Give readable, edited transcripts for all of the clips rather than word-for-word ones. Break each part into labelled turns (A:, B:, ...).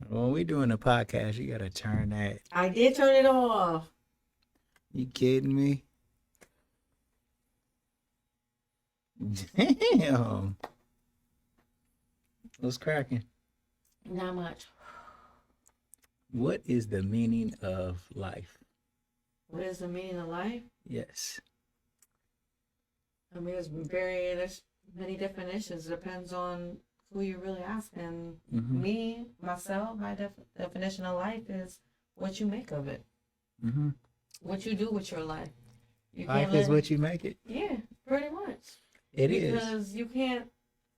A: When we doing a podcast, you gotta turn that.
B: I did turn it off.
A: You kidding me? Damn. What's cracking?
B: Not much.
A: What is the meaning of life?
B: What is the meaning of life?
A: Yes.
B: I mean, there's many definitions. It depends on who you're really asking.
A: Mm-hmm.
B: Me, myself, my definition of life is what you make of it.
A: Mm-hmm.
B: What you do with your life. You
A: Life
B: can't
A: is what you make it.
B: Yeah, pretty much.
A: It is.
B: Because you can't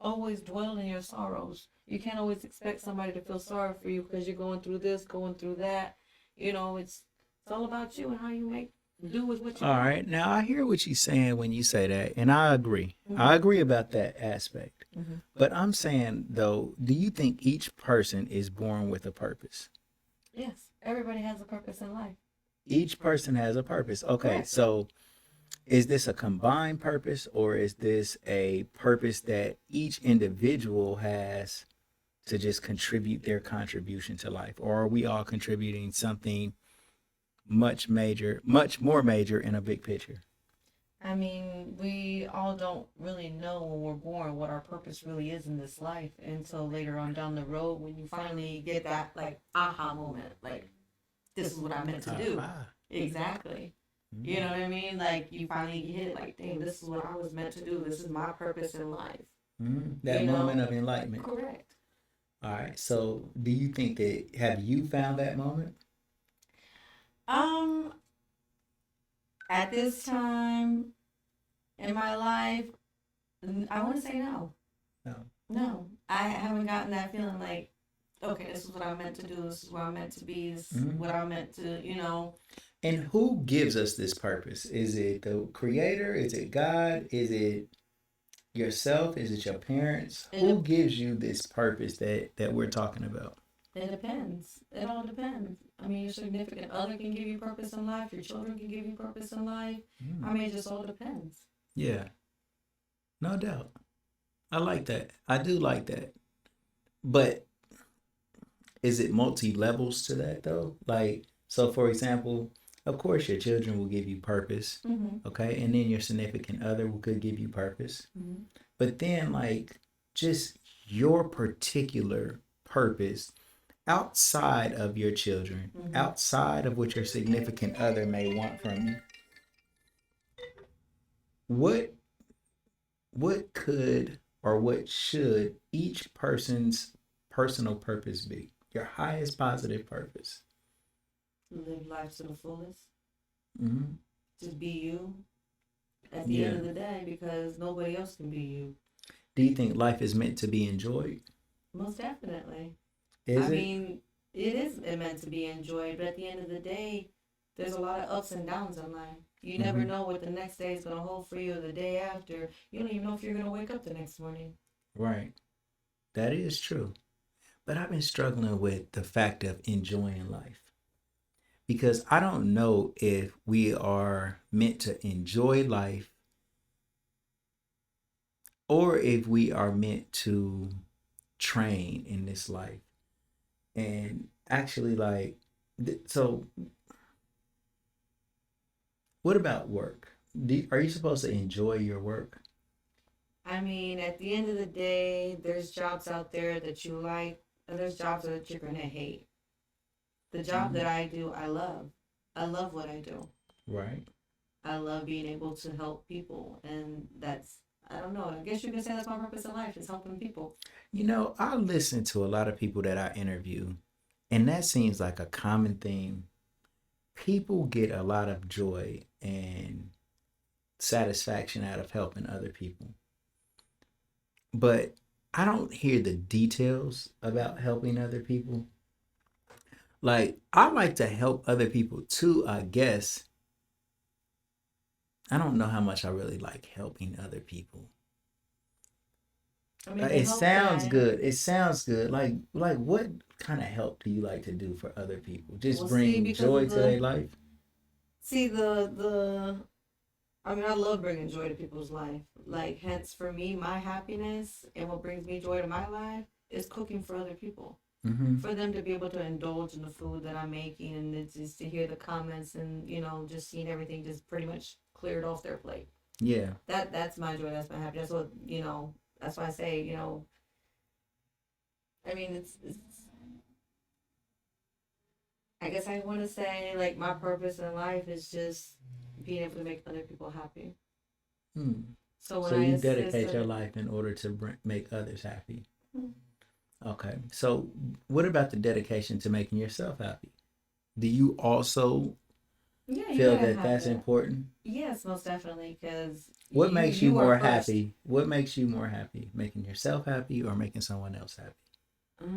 B: always dwell in your sorrows. You can't always expect somebody to feel sorry for you because you're going through this, going through that. You know, it's all about you and how you do with what you
A: All
B: got.
A: right. Now I hear what you're saying when you say that, and I agree.
B: Mm-hmm.
A: I agree about that aspect.
B: Mm-hmm.
A: But I'm saying though, do you think each person is born with a purpose?
B: Yes, everybody has a purpose in life.
A: Each person has a purpose. Okay,
B: Correct.
A: so is this a combined purpose or is this a purpose that each individual has to just contribute their contribution to life? Or are we all contributing something much more major in a big picture?
B: I mean, we all don't really know when we're born what our purpose really is in this life until later on down the road when you finally get that like aha moment, like this is what I meant to do. Exactly. You know what I mean? Like you finally hit it, like, dang, this is what I was meant to do. This is my purpose in life.
A: That
B: You know?
A: moment of enlightenment.
B: Correct.
A: All right. So, do you think that have you found that moment?
B: Um, at this time in my life, I want to say no.
A: No.
B: No, I haven't gotten that feeling like, okay, this is what I'm meant to do. This is what I'm meant to be. This is what I'm meant to, you know.
A: And who gives us this purpose? Is it the creator? Is it God? Is it yourself? Is it your parents? Who gives you this purpose that we're talking about?
B: It depends. It all depends. I mean, your significant other can give you purpose in life. Your children can give you purpose in life. I mean, it just all depends.
A: Yeah, no doubt. I like that. I do like that. But is it multi levels to that though? Like, so for example, of course, your children will give you purpose, okay, and then your significant other could give you purpose. But then, like, just your particular purpose outside of your children, outside of what your significant other may want from you, what could or what should each person's personal purpose be? Your highest positive purpose.
B: Live life to the fullest.
A: Mm-hmm.
B: Just be you at the end of the day because nobody else can be you.
A: Do you think life is meant to be enjoyed?
B: Most definitely.
A: Is
B: I
A: it?
B: mean, it is meant to be enjoyed, but at the end of the day, there's a lot of ups and downs in life. You never know what the next day is going to hold for you or the day after. You don't even know if you're going to wake up the next morning.
A: Right. That is true. But I've been struggling with the fact of enjoying life because I don't know if we are meant to enjoy life or if we are meant to train in this life. And actually, like, so what about work? Are you supposed to enjoy your work?
B: I mean, at the end of the day, there's jobs out there that you like, and there's jobs that you're going to hate. The job that I do, I love. I love what I do.
A: Right.
B: I love being able to help people. And that's, I don't know, I guess you can say that's my purpose in life is helping people.
A: You know, I listen to a lot of people that I interview, and that seems like a common theme. People get a lot of joy and satisfaction out of helping other people. But I don't hear the details about helping other people. Like, I like to help other people too, I guess. I don't know how much I really like helping other people.
B: I mean,
A: It sounds good. It sounds good. Like what kind of help do you like to do for other people? Just bring joy to their life.
B: See I mean, I love bringing joy to people's life. Like, hence for me, my happiness and what brings me joy to my life is cooking for other people.
A: Mm-hmm.
B: For them to be able to indulge in the food that I'm making, and it's just to hear the comments, and just seeing everything just pretty much cleared off their plate.
A: Yeah.
B: That's my joy. That's my happiness. That's what That's why I say, I mean, it's I guess I want to say, like, my purpose in life is just being able to make other people happy.
A: Hmm.
B: So when
A: So
B: I
A: you
B: assist
A: dedicate your
B: other,
A: life in order to make others happy.
B: mm,
A: Okay. So what about the dedication to making yourself happy? Do you also
B: yeah, you
A: feel
B: gotta
A: that
B: have
A: that's
B: that.
A: important?
B: Yes, most definitely, because
A: What
B: you
A: makes you
B: you are
A: more
B: first.
A: happy? What makes you more happy? Making yourself happy or making someone else happy?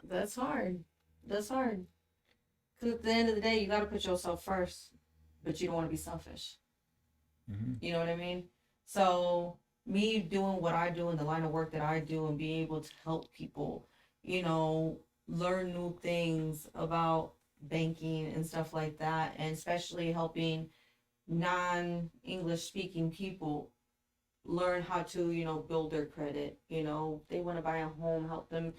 B: That's hard. That's hard. Because at the end of the day, you got to put yourself first, but you don't want to be selfish.
A: Mm-hmm.
B: You know what I mean? So, me doing what I do in the line of work that I do and being able to help people, you know, learn new things about banking and stuff like that, and especially helping non English speaking people learn how to build their credit. They want to buy a home, help them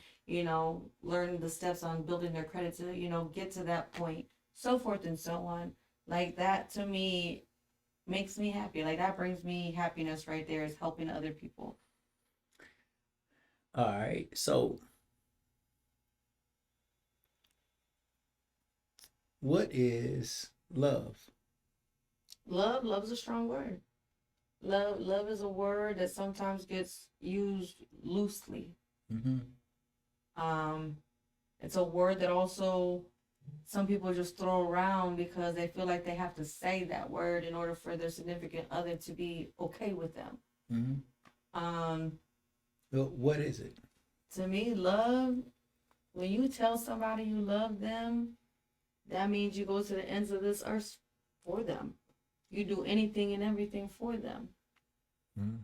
B: learn the steps on building their credit to get to that point, so forth and so on. Like, that to me makes me happy. Like, that brings me happiness right there, is helping other people.
A: All right. So what is love?
B: Love is a strong word. Love is a word that sometimes gets used loosely.
A: Mm-hmm.
B: um it's a word that also some people just throw around because they feel like they have to say that word in order for their significant other to be okay with them.
A: Mm-hmm.
B: Um,
A: Well, what is it?
B: to me, love, when you tell somebody you love them, that means you go to the ends of this earth for them. You do anything and everything for them.
A: Mm-hmm.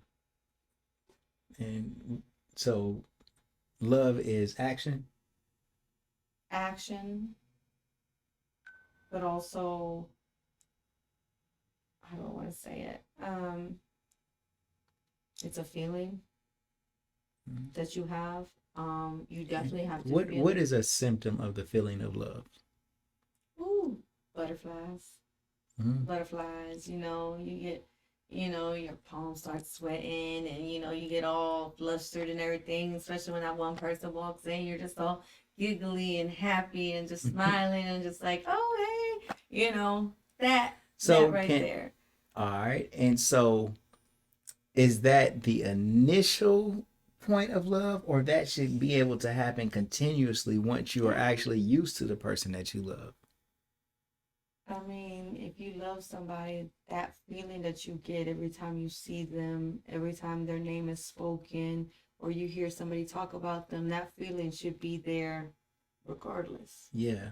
A: And so love is action.
B: Action, but also, how do I want to say it? It's a feeling
A: Mm-hmm.
B: that you have. You definitely have to
A: What
B: feel
A: what
B: it.
A: is a symptom of the feeling of love?
B: Ooh, butterflies.
A: Mm-hmm.
B: Butterflies, you get, your palms start sweating, and, you get all flustered and everything, especially when that one person walks in, you're just all giggly and happy and just smiling and just like, oh, hey, that
A: So
B: right
A: can
B: there.
A: all right, and so is that the initial point of love, or that should be able to happen continuously once you are actually used to the person that you love?
B: I mean, if you love somebody, that feeling that you get every time you see them, every time their name is spoken, or you hear somebody talk about them, that feeling should be there regardless.
A: Yeah.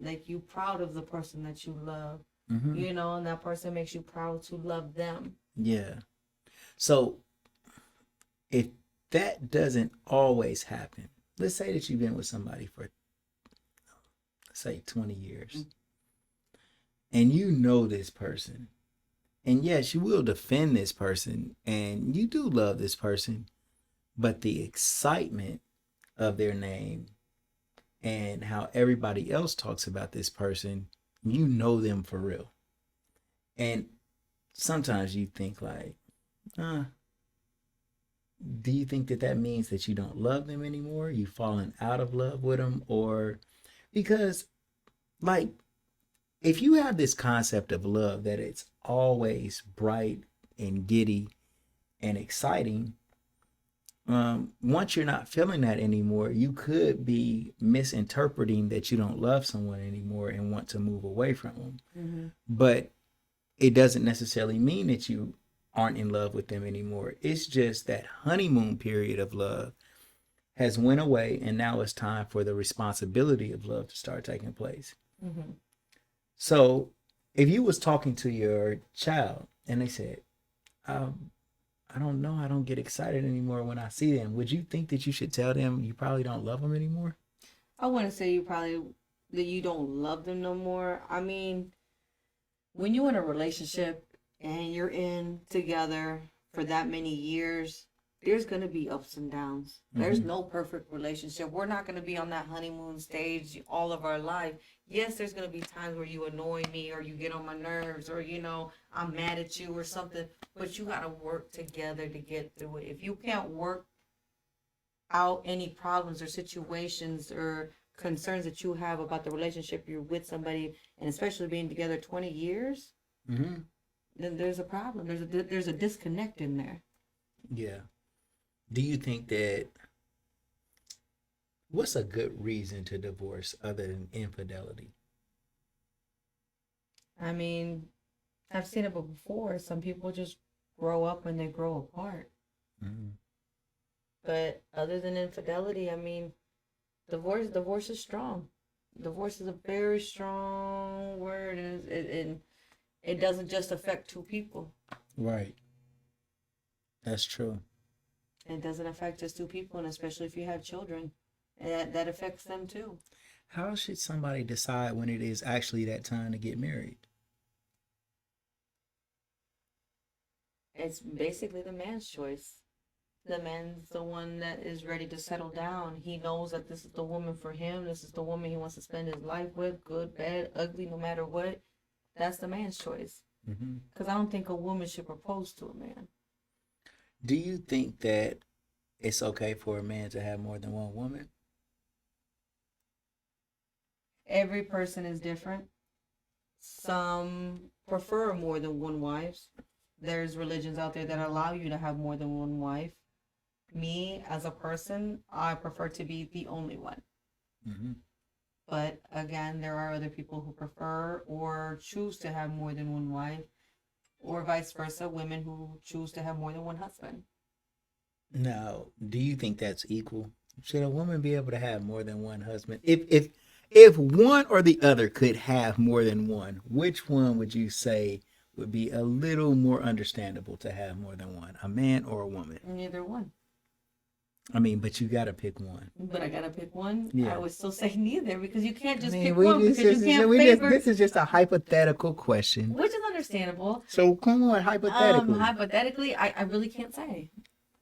B: Like, you proud of the person that you love,
A: Mm-hmm.
B: and that person makes you proud to love them.
A: Yeah. So if that doesn't always happen, let's say that you've been with somebody for, say, 20 years, and you know this person, and yes, you will defend this person, and you do love this person, but the excitement of their name and how everybody else talks about this person, you know them for real. And sometimes you think like, uh, do you think that that means that you don't love them anymore? You've fallen out of love with them? Or because, like, if you have this concept of love that it's always bright and giddy and exciting, once you're not feeling that anymore, you could be misinterpreting that you don't love someone anymore and want to move away from them.
B: Mm-hmm.
A: But it doesn't necessarily mean that you aren't in love with them anymore. It's just that honeymoon period of love has went away, and now it's time for the responsibility of love to start taking place.
B: Mm-hmm.
A: So if you was talking to your child and they said, um, I don't know, I don't get excited anymore when I see them, would you think that you should tell them you probably don't love them anymore?
B: I wouldn't say that you don't love them no more. I mean, when you're in a relationship and you're in together for that many years, there's going to be ups and downs. There's
A: Mhm.
B: no perfect relationship. We're not going to be on that honeymoon stage all of our life. Yes, there's going to be times where you annoy me or you get on my nerves or, I'm mad at you or something, but you got to work together to get through it. If you can't work out any problems or situations or concerns that you have about the relationship you're with somebody, and especially being together 20 years,
A: Mhm.
B: then there's a problem. There's a disconnect in there.
A: Yeah. Do you think that what's a good reason to divorce other than infidelity?
B: I mean, I've seen it before. Some people just grow up and they grow apart.
A: Mhm.
B: But other than infidelity, I mean, divorce is strong. Divorce is a very strong word, and it doesn't just affect two people.
A: Right. That's true.
B: It doesn't affect just two people, and especially if you have children, that affects them too.
A: How should somebody decide when it is actually that time to get married?
B: It's basically the man's choice. The man's the one that is ready to settle down. He knows that this is the woman for him. This is the woman he wants to spend his life with, good, bad, ugly, no matter what. That's the man's choice.
A: Mm-hmm.
B: Because I don't think a woman should propose to a man.
A: Do you think that it's okay for a man to have more than one woman?
B: Every person is different. Some prefer more than one wife. There's religions out there that allow you to have more than one wife. Me, as a person, I prefer to be the only one.
A: Mm-hmm.
B: But again, there are other people who prefer or choose to have more than one wife, or vice versa, women who choose to have more than one husband.
A: Now, do you think that's equal? Should a woman be able to have more than one husband? If one or the other could have more than one, which one would you say would be a little more understandable to have more than one, a man or a woman?
B: Neither one.
A: I mean, but you got to pick one.
B: But I gotta pick one.
A: Yeah.
B: I would still say neither because you can't just
A: I mean,
B: pick one because you can't favor.
A: this is just a hypothetical question.
B: Which is understandable.
A: So come on, hypothetically.
B: Hypothetically, I really can't say.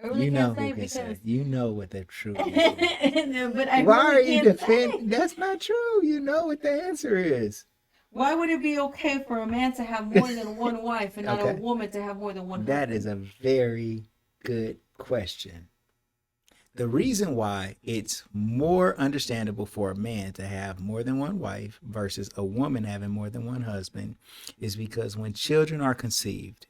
B: I really
A: You know
B: can't say
A: who can
B: because.
A: say. You know what the truth is.
B: But I
A: Why
B: really
A: are you
B: can't
A: defending?
B: say.
A: That's not true. You know what the answer is.
B: Why would it be okay for a man to have more than one wife and not
A: Okay.
B: a woman to have more than one
A: That
B: husband?
A: is a very good question. The reason why it's more understandable for a man to have more than one wife versus a woman having more than one husband is because when children are conceived,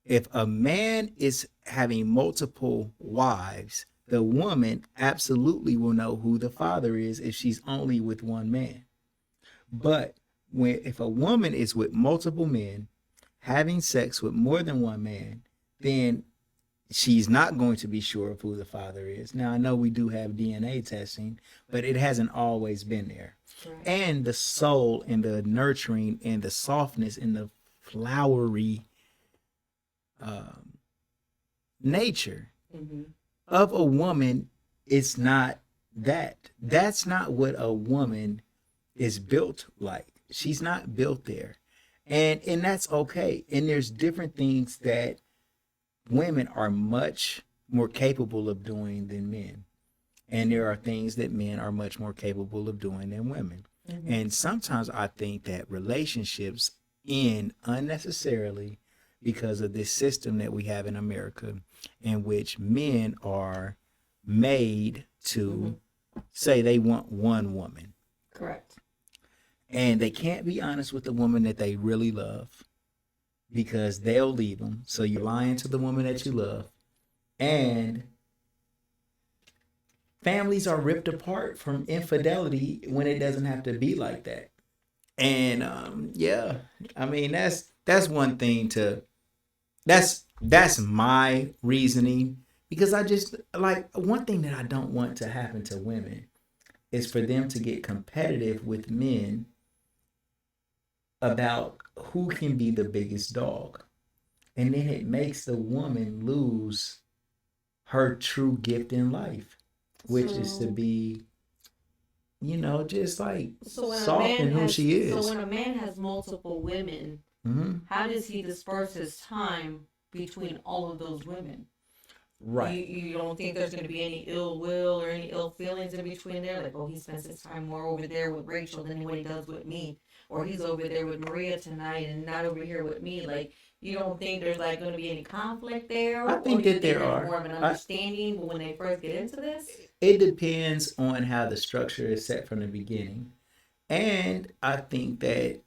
A: if a man is having multiple wives, the woman absolutely will know who the father is if she's only with one man. But if a woman is with multiple men, having sex with more than one man, then she's not going to be sure of who the father is. Now, I know we do have DNA testing, but it hasn't always been there.
B: Right.
A: And the soul and the nurturing and the softness and the flowery nature
B: Mm-hmm.
A: of a woman is not that. That's not what a woman is built like. She's not built there. And that's okay. And there's different things that women are much more capable of doing than men. And there are things that men are much more capable of doing than women.
B: Mm-hmm.
A: And sometimes I think that relationships end unnecessarily because of this system that we have in America, in which men are made to say they want one woman.
B: Correct.
A: And they can't be honest with the woman that they really love because they'll leave them. So you're lying to the woman that you love. And families are ripped apart from infidelity when it doesn't have to be like that. And yeah, I mean that's one thing to that's my reasoning because I just like one thing that I don't want to happen to women is for them to get competitive with men about who can be the biggest dog. And then it makes the woman lose her true gift in life, which is to be, just like soft in who she is.
B: So when a man has multiple women,
A: Mm-hmm.
B: how does he disperse his time between all of those women?
A: Right.
B: You don't think there's going to be any ill will or any ill feelings in between there? Like, oh, he spends his time more over there with Rachel than what he does with me. Or he's over there with Maria tonight and not over here with me. Like, you don't think there's like going to be any conflict there?
A: I
B: Or
A: think
B: do you
A: that
B: think
A: there
B: there's
A: are.
B: more of an understanding when they first get into this?
A: It depends on how the structure is set from the beginning. And I think that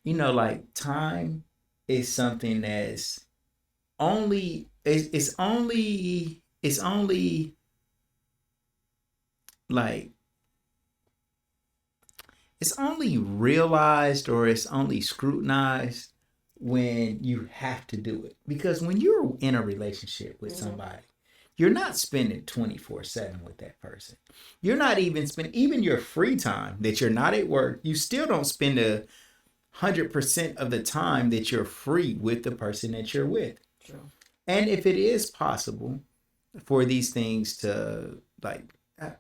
A: like time is something that's only it's only like it's only realized or it's only scrutinized when you have to do it. Because when you're in a relationship with somebody, you're not spending 24/7 with that person. You're not even spending even your free time that you're not at work, you still don't spend 100% of the time that you're free with the person that you're with.
B: True.
A: And if it is possible for these things to like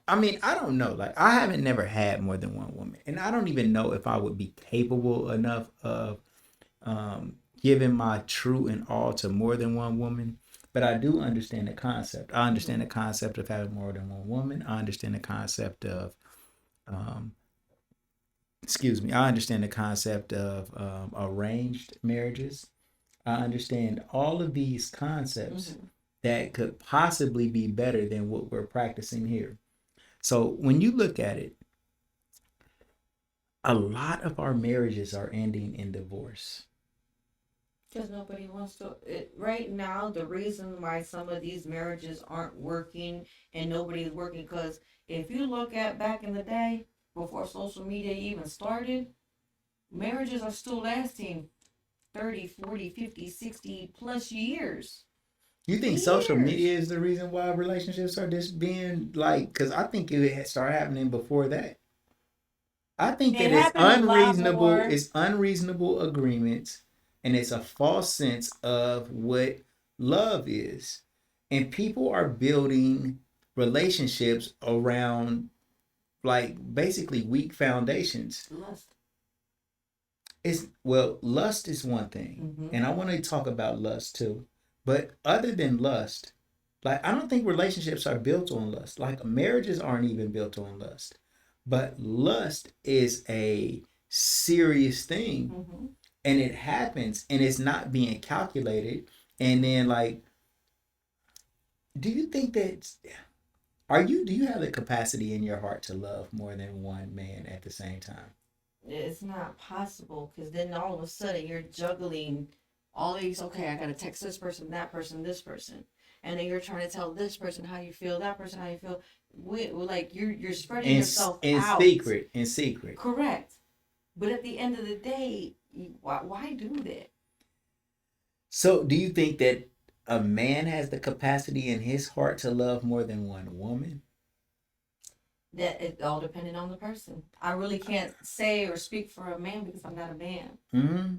A: I mean, I don't know. Like I haven't never had more than one woman. And I don't even know if I would be capable enough of giving my true and all to more than one woman. But I do understand the concept. I understand the concept of having more than one woman. I understand the concept of um, excuse me, I understand the concept of arranged marriages. I understand all of these concepts that could possibly be better than what we're practicing here. So when you look at it, a lot of our marriages are ending in divorce.
B: Because nobody wants to. Right now, the reason why some of these marriages aren't working and nobody's working, because if you look at back in the day, before social media even started, marriages are still lasting 30, 40, 50, 60 plus years.
A: You think social media is the reason why relationships are just being like? Because I think it had started happening before that. I think that
B: It happened a lot more.
A: it's unreasonable agreements, and it's a false sense of what love is. And people are building relationships around like basically weak foundations.
B: Lust.
A: It's well, lust is one thing, and I want to talk about lust too. But other than lust, like I don't think relationships are built on lust. Like marriages aren't even built on lust. But lust is a serious thing, and it happens, and it's not being calculated. And then, like, do you think that do you have the capacity in your heart to love more than one man at the same time?
B: It's not possible, because then all of a sudden you're juggling all these. Okay, I gotta text this person, that person, this person, and then you're trying to tell this person how you feel, that person how you feel. Like you're spreading yourself out
A: In secret.
B: Correct, but at the end of the day, why do that?
A: So, do you think that a man has the capacity in his heart to love more than one woman?
B: That it all depending on the person. I really can't say or speak for a man because I'm not a man.
A: Mm-hmm.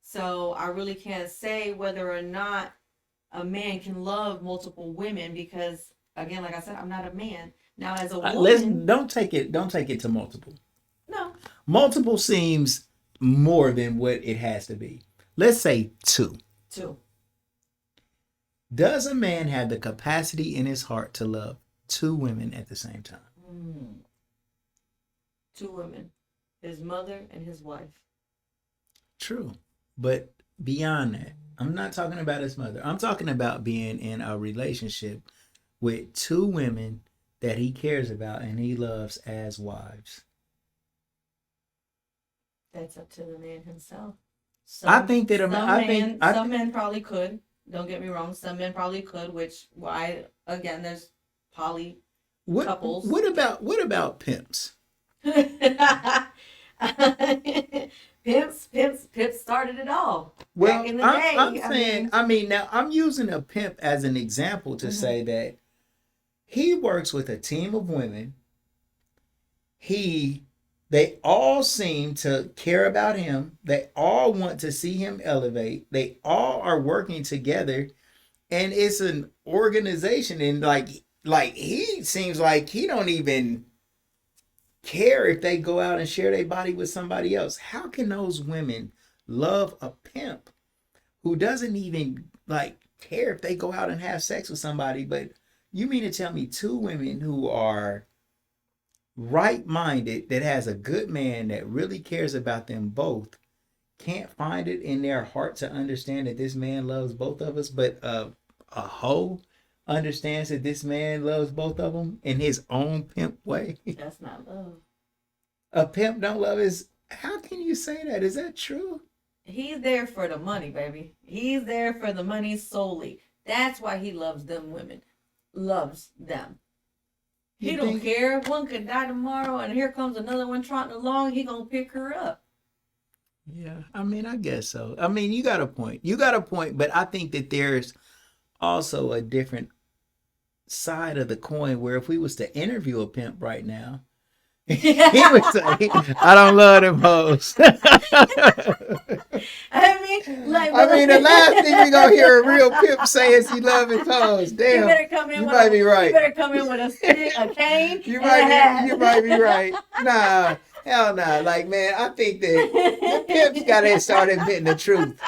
B: So I really can't say whether or not a man can love multiple women because, again, like I said, I'm not a man. Now, as a woman,
A: Let's don't take it to multiple.
B: No.
A: Multiple seems more than what it has to be. Let's say two.
B: Two.
A: Does a man have the capacity in his heart to love two women at the same time?
B: Two women, his mother and his wife.
A: True. But beyond that, I'm not talking about his mother. I'm talking about being in a relationship with two women that he cares about and he loves as wives.
B: That's up to the man himself.
A: I think that
B: some men probably could. Don't get me wrong. Some men probably could, which why again there's poly couples.
A: What about pimps?
B: Pimps started it all.
A: Well,
B: back in the day.
A: I'm saying, now I'm using a pimp as an example to say that he works with a team of women. They all seem to care about him. They all want to see him elevate. They all are working together, and it's an organization. And like he seems like he don't even care if they go out and share their body with somebody else. How can those women love a pimp who doesn't even like care if they go out and have sex with somebody, but you mean to tell me two women who are right-minded, that has a good man that really cares about them both, can't find it in their heart to understand that this man loves both of us, but a hoe understands that this man loves both of them in his own pimp way?
B: That's not love.
A: A pimp don't love his. How can you say that? Is that true?
B: He's there for the money, baby. He's there for the money solely. That's why he loves them women. Loves them. He
A: You
B: don't
A: think-
B: care. One could die tomorrow and here comes another one trotting along. He gonna pick her up.
A: Yeah, I mean, I guess so. I mean, you got a point. You got a point, but I think that there's also a different side of the coin where if we was to interview a pimp right now, he would say, "I don't love them hoes."
B: I mean,
A: the last thing we gonna hear a real pimp say is he love his hoes.
B: You
A: Damn,
B: better come in.
A: you
B: with
A: might
B: a,
A: be right.
B: You better come in with a stick, a cane,
A: You
B: and a hat.
A: might be right. Nah, hell nah. Like, man, I think that the pimps gotta start admitting the truth.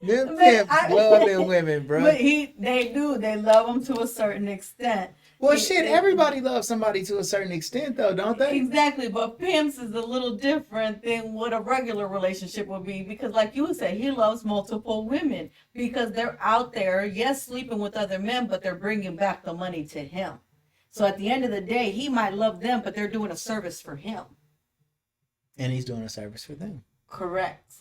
A: Them
B: But
A: pimps
B: I-
A: love them women, bro.
B: But they do. They love them to a certain extent.
A: Well, shit, everybody loves somebody to a certain extent, though, don't they?
B: Exactly, but pimps is a little different than what a regular relationship would be because, like you said, he loves multiple women because they're out there, yes, sleeping with other men, but they're bringing back the money to him. So at the end of the day, he might love them, but they're doing a service for him.
A: And he's doing a service for them.
B: Correct.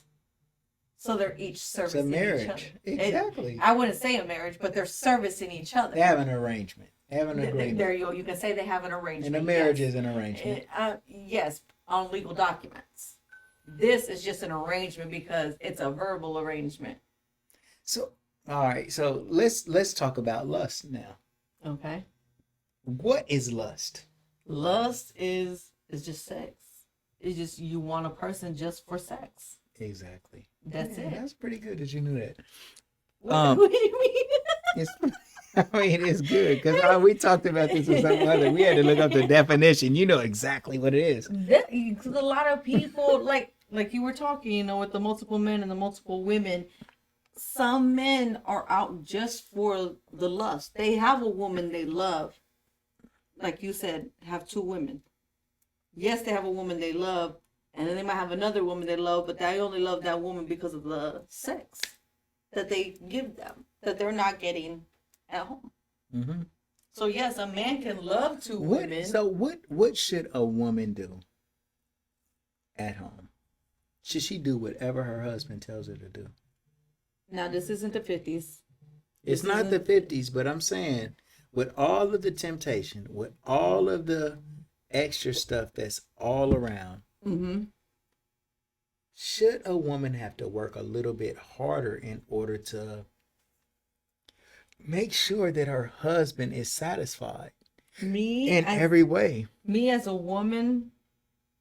B: So they're each
A: It's
B: servicing
A: a
B: each
A: marriage.
B: other.
A: Exactly.
B: I wouldn't say a marriage, but they're servicing each other.
A: They have an arrangement. They have an
B: There
A: agreement.
B: you go. You can say they have an arrangement.
A: And a marriage
B: yes.
A: is an arrangement.
B: Yes, on legal documents. This is just an arrangement because it's a verbal arrangement.
A: So, all right. So let's talk about lust now.
B: Okay.
A: What is lust?
B: Lust is just sex. It's just you want a person just for sex.
A: Exactly.
B: That's
A: Yeah,
B: it.
A: That's pretty good that you knew that.
B: What do you mean?
A: It's, I mean, it's good because we talked about this with some other. We had to look up the definition. You know exactly what it is.
B: Because a lot of people like you were talking, with the multiple men and the multiple women. Some men are out just for the lust. They have a woman they love. Like you said, have two women. Yes, they have a woman they love, and then they might have another woman they love, but they only love that woman because of the sex that they give them, that they're not getting at home.
A: Mm-hmm.
B: So yes, a man can love two women.
A: So what should a woman do at home? Should she do whatever her husband tells her to do?
B: Now this isn't the 50s.
A: It's
B: This
A: not the
B: isn't-
A: 50s, but I'm saying with all of the temptation, with all of the extra stuff that's all around,
B: Mm-hmm.
A: should a woman have to work a little bit harder in order to make sure that her husband is satisfied in every way?
B: Me as a woman,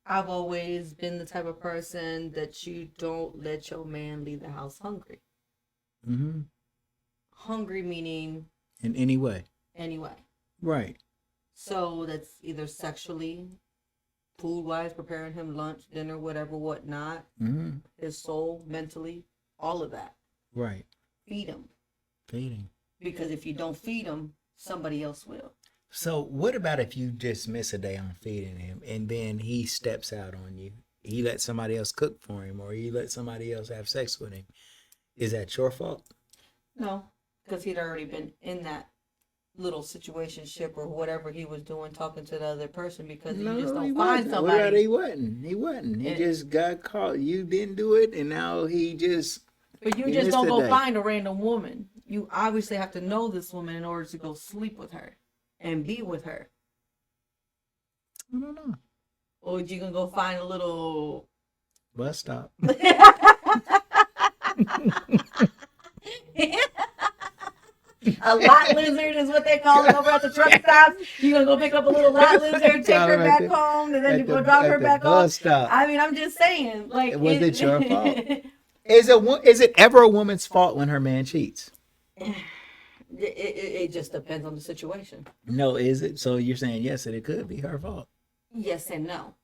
B: I've always been the type of person that you don't let your man leave the house hungry.
A: Mm-hmm.
B: Hungry meaning
A: In any way.
B: anyway.
A: Right.
B: So that's either sexually, food wise, preparing him lunch, dinner, whatever, whatnot,
A: Mm-hmm.
B: his soul, mentally, all of that.
A: Right.
B: Feed him.
A: Feeding.
B: Because if you don't feed him, somebody else will.
A: So what about if you just miss a day on feeding him and then he steps out on you? He lets somebody else cook for him or he let somebody else have sex with him. Is that your fault?
B: No, because he'd already been in that little situationship or whatever he was doing, talking to the other person because you just don't find
A: wasn't.
B: somebody.
A: Well, he wasn't. He wasn't. He
B: And-
A: just got caught. You didn't do it, and now he just.
B: But you
A: He
B: just
A: missed
B: don't
A: a
B: go
A: day.
B: find a random woman. You obviously have to know this woman in order to go sleep with her and be with her.
A: I don't know.
B: Or you can go find a little.
A: Bus stop.
B: A lot lizard is what they call it over at the truck stops. You gonna go pick up a little lot lizard, take her back home, and then you go drop her back off.
A: Bus stop.
B: I mean, I'm just saying, like,
A: Was it your fault? Is it ever a woman's fault when her man cheats?
B: It just depends on the situation.
A: No, is it? So you're saying yes, that it could be her fault.
B: Yes and no.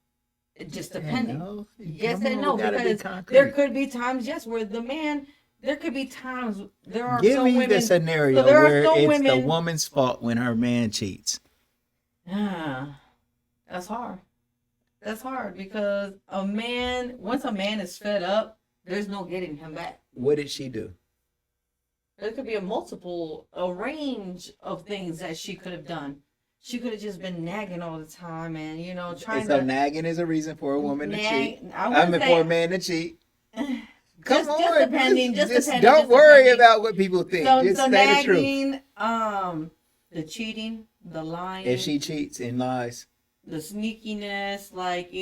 B: It just depending.
A: No.
B: Yes
A: Come
B: and
A: on,
B: no,
A: we gotta be
B: because
A: concrete.
B: there could be times, yes, where the man there could be times there are
A: Give
B: some
A: me the
B: women.
A: scenario
B: So there are
A: where
B: some
A: it's the
B: women.
A: woman's fault when her man cheats.
B: That's hard. That's hard because a man, once a man is fed up, there's no getting him back.
A: What did she do?
B: There could be a range of things that she could have done. She could have just been nagging all the time and, trying
A: So
B: to
A: nagging is a reason for a woman to cheat.
B: nag. I
A: I
B: wouldn't
A: mean,
B: say
A: for a man to cheat. Come
B: just
A: on,
B: depending,
A: just
B: depending,
A: don't
B: just
A: worry
B: depending.
A: about what people think. Just
B: So
A: say the truth.
B: nagging, the cheating, the lying,
A: If she cheats and lies,
B: the sneakiness, like,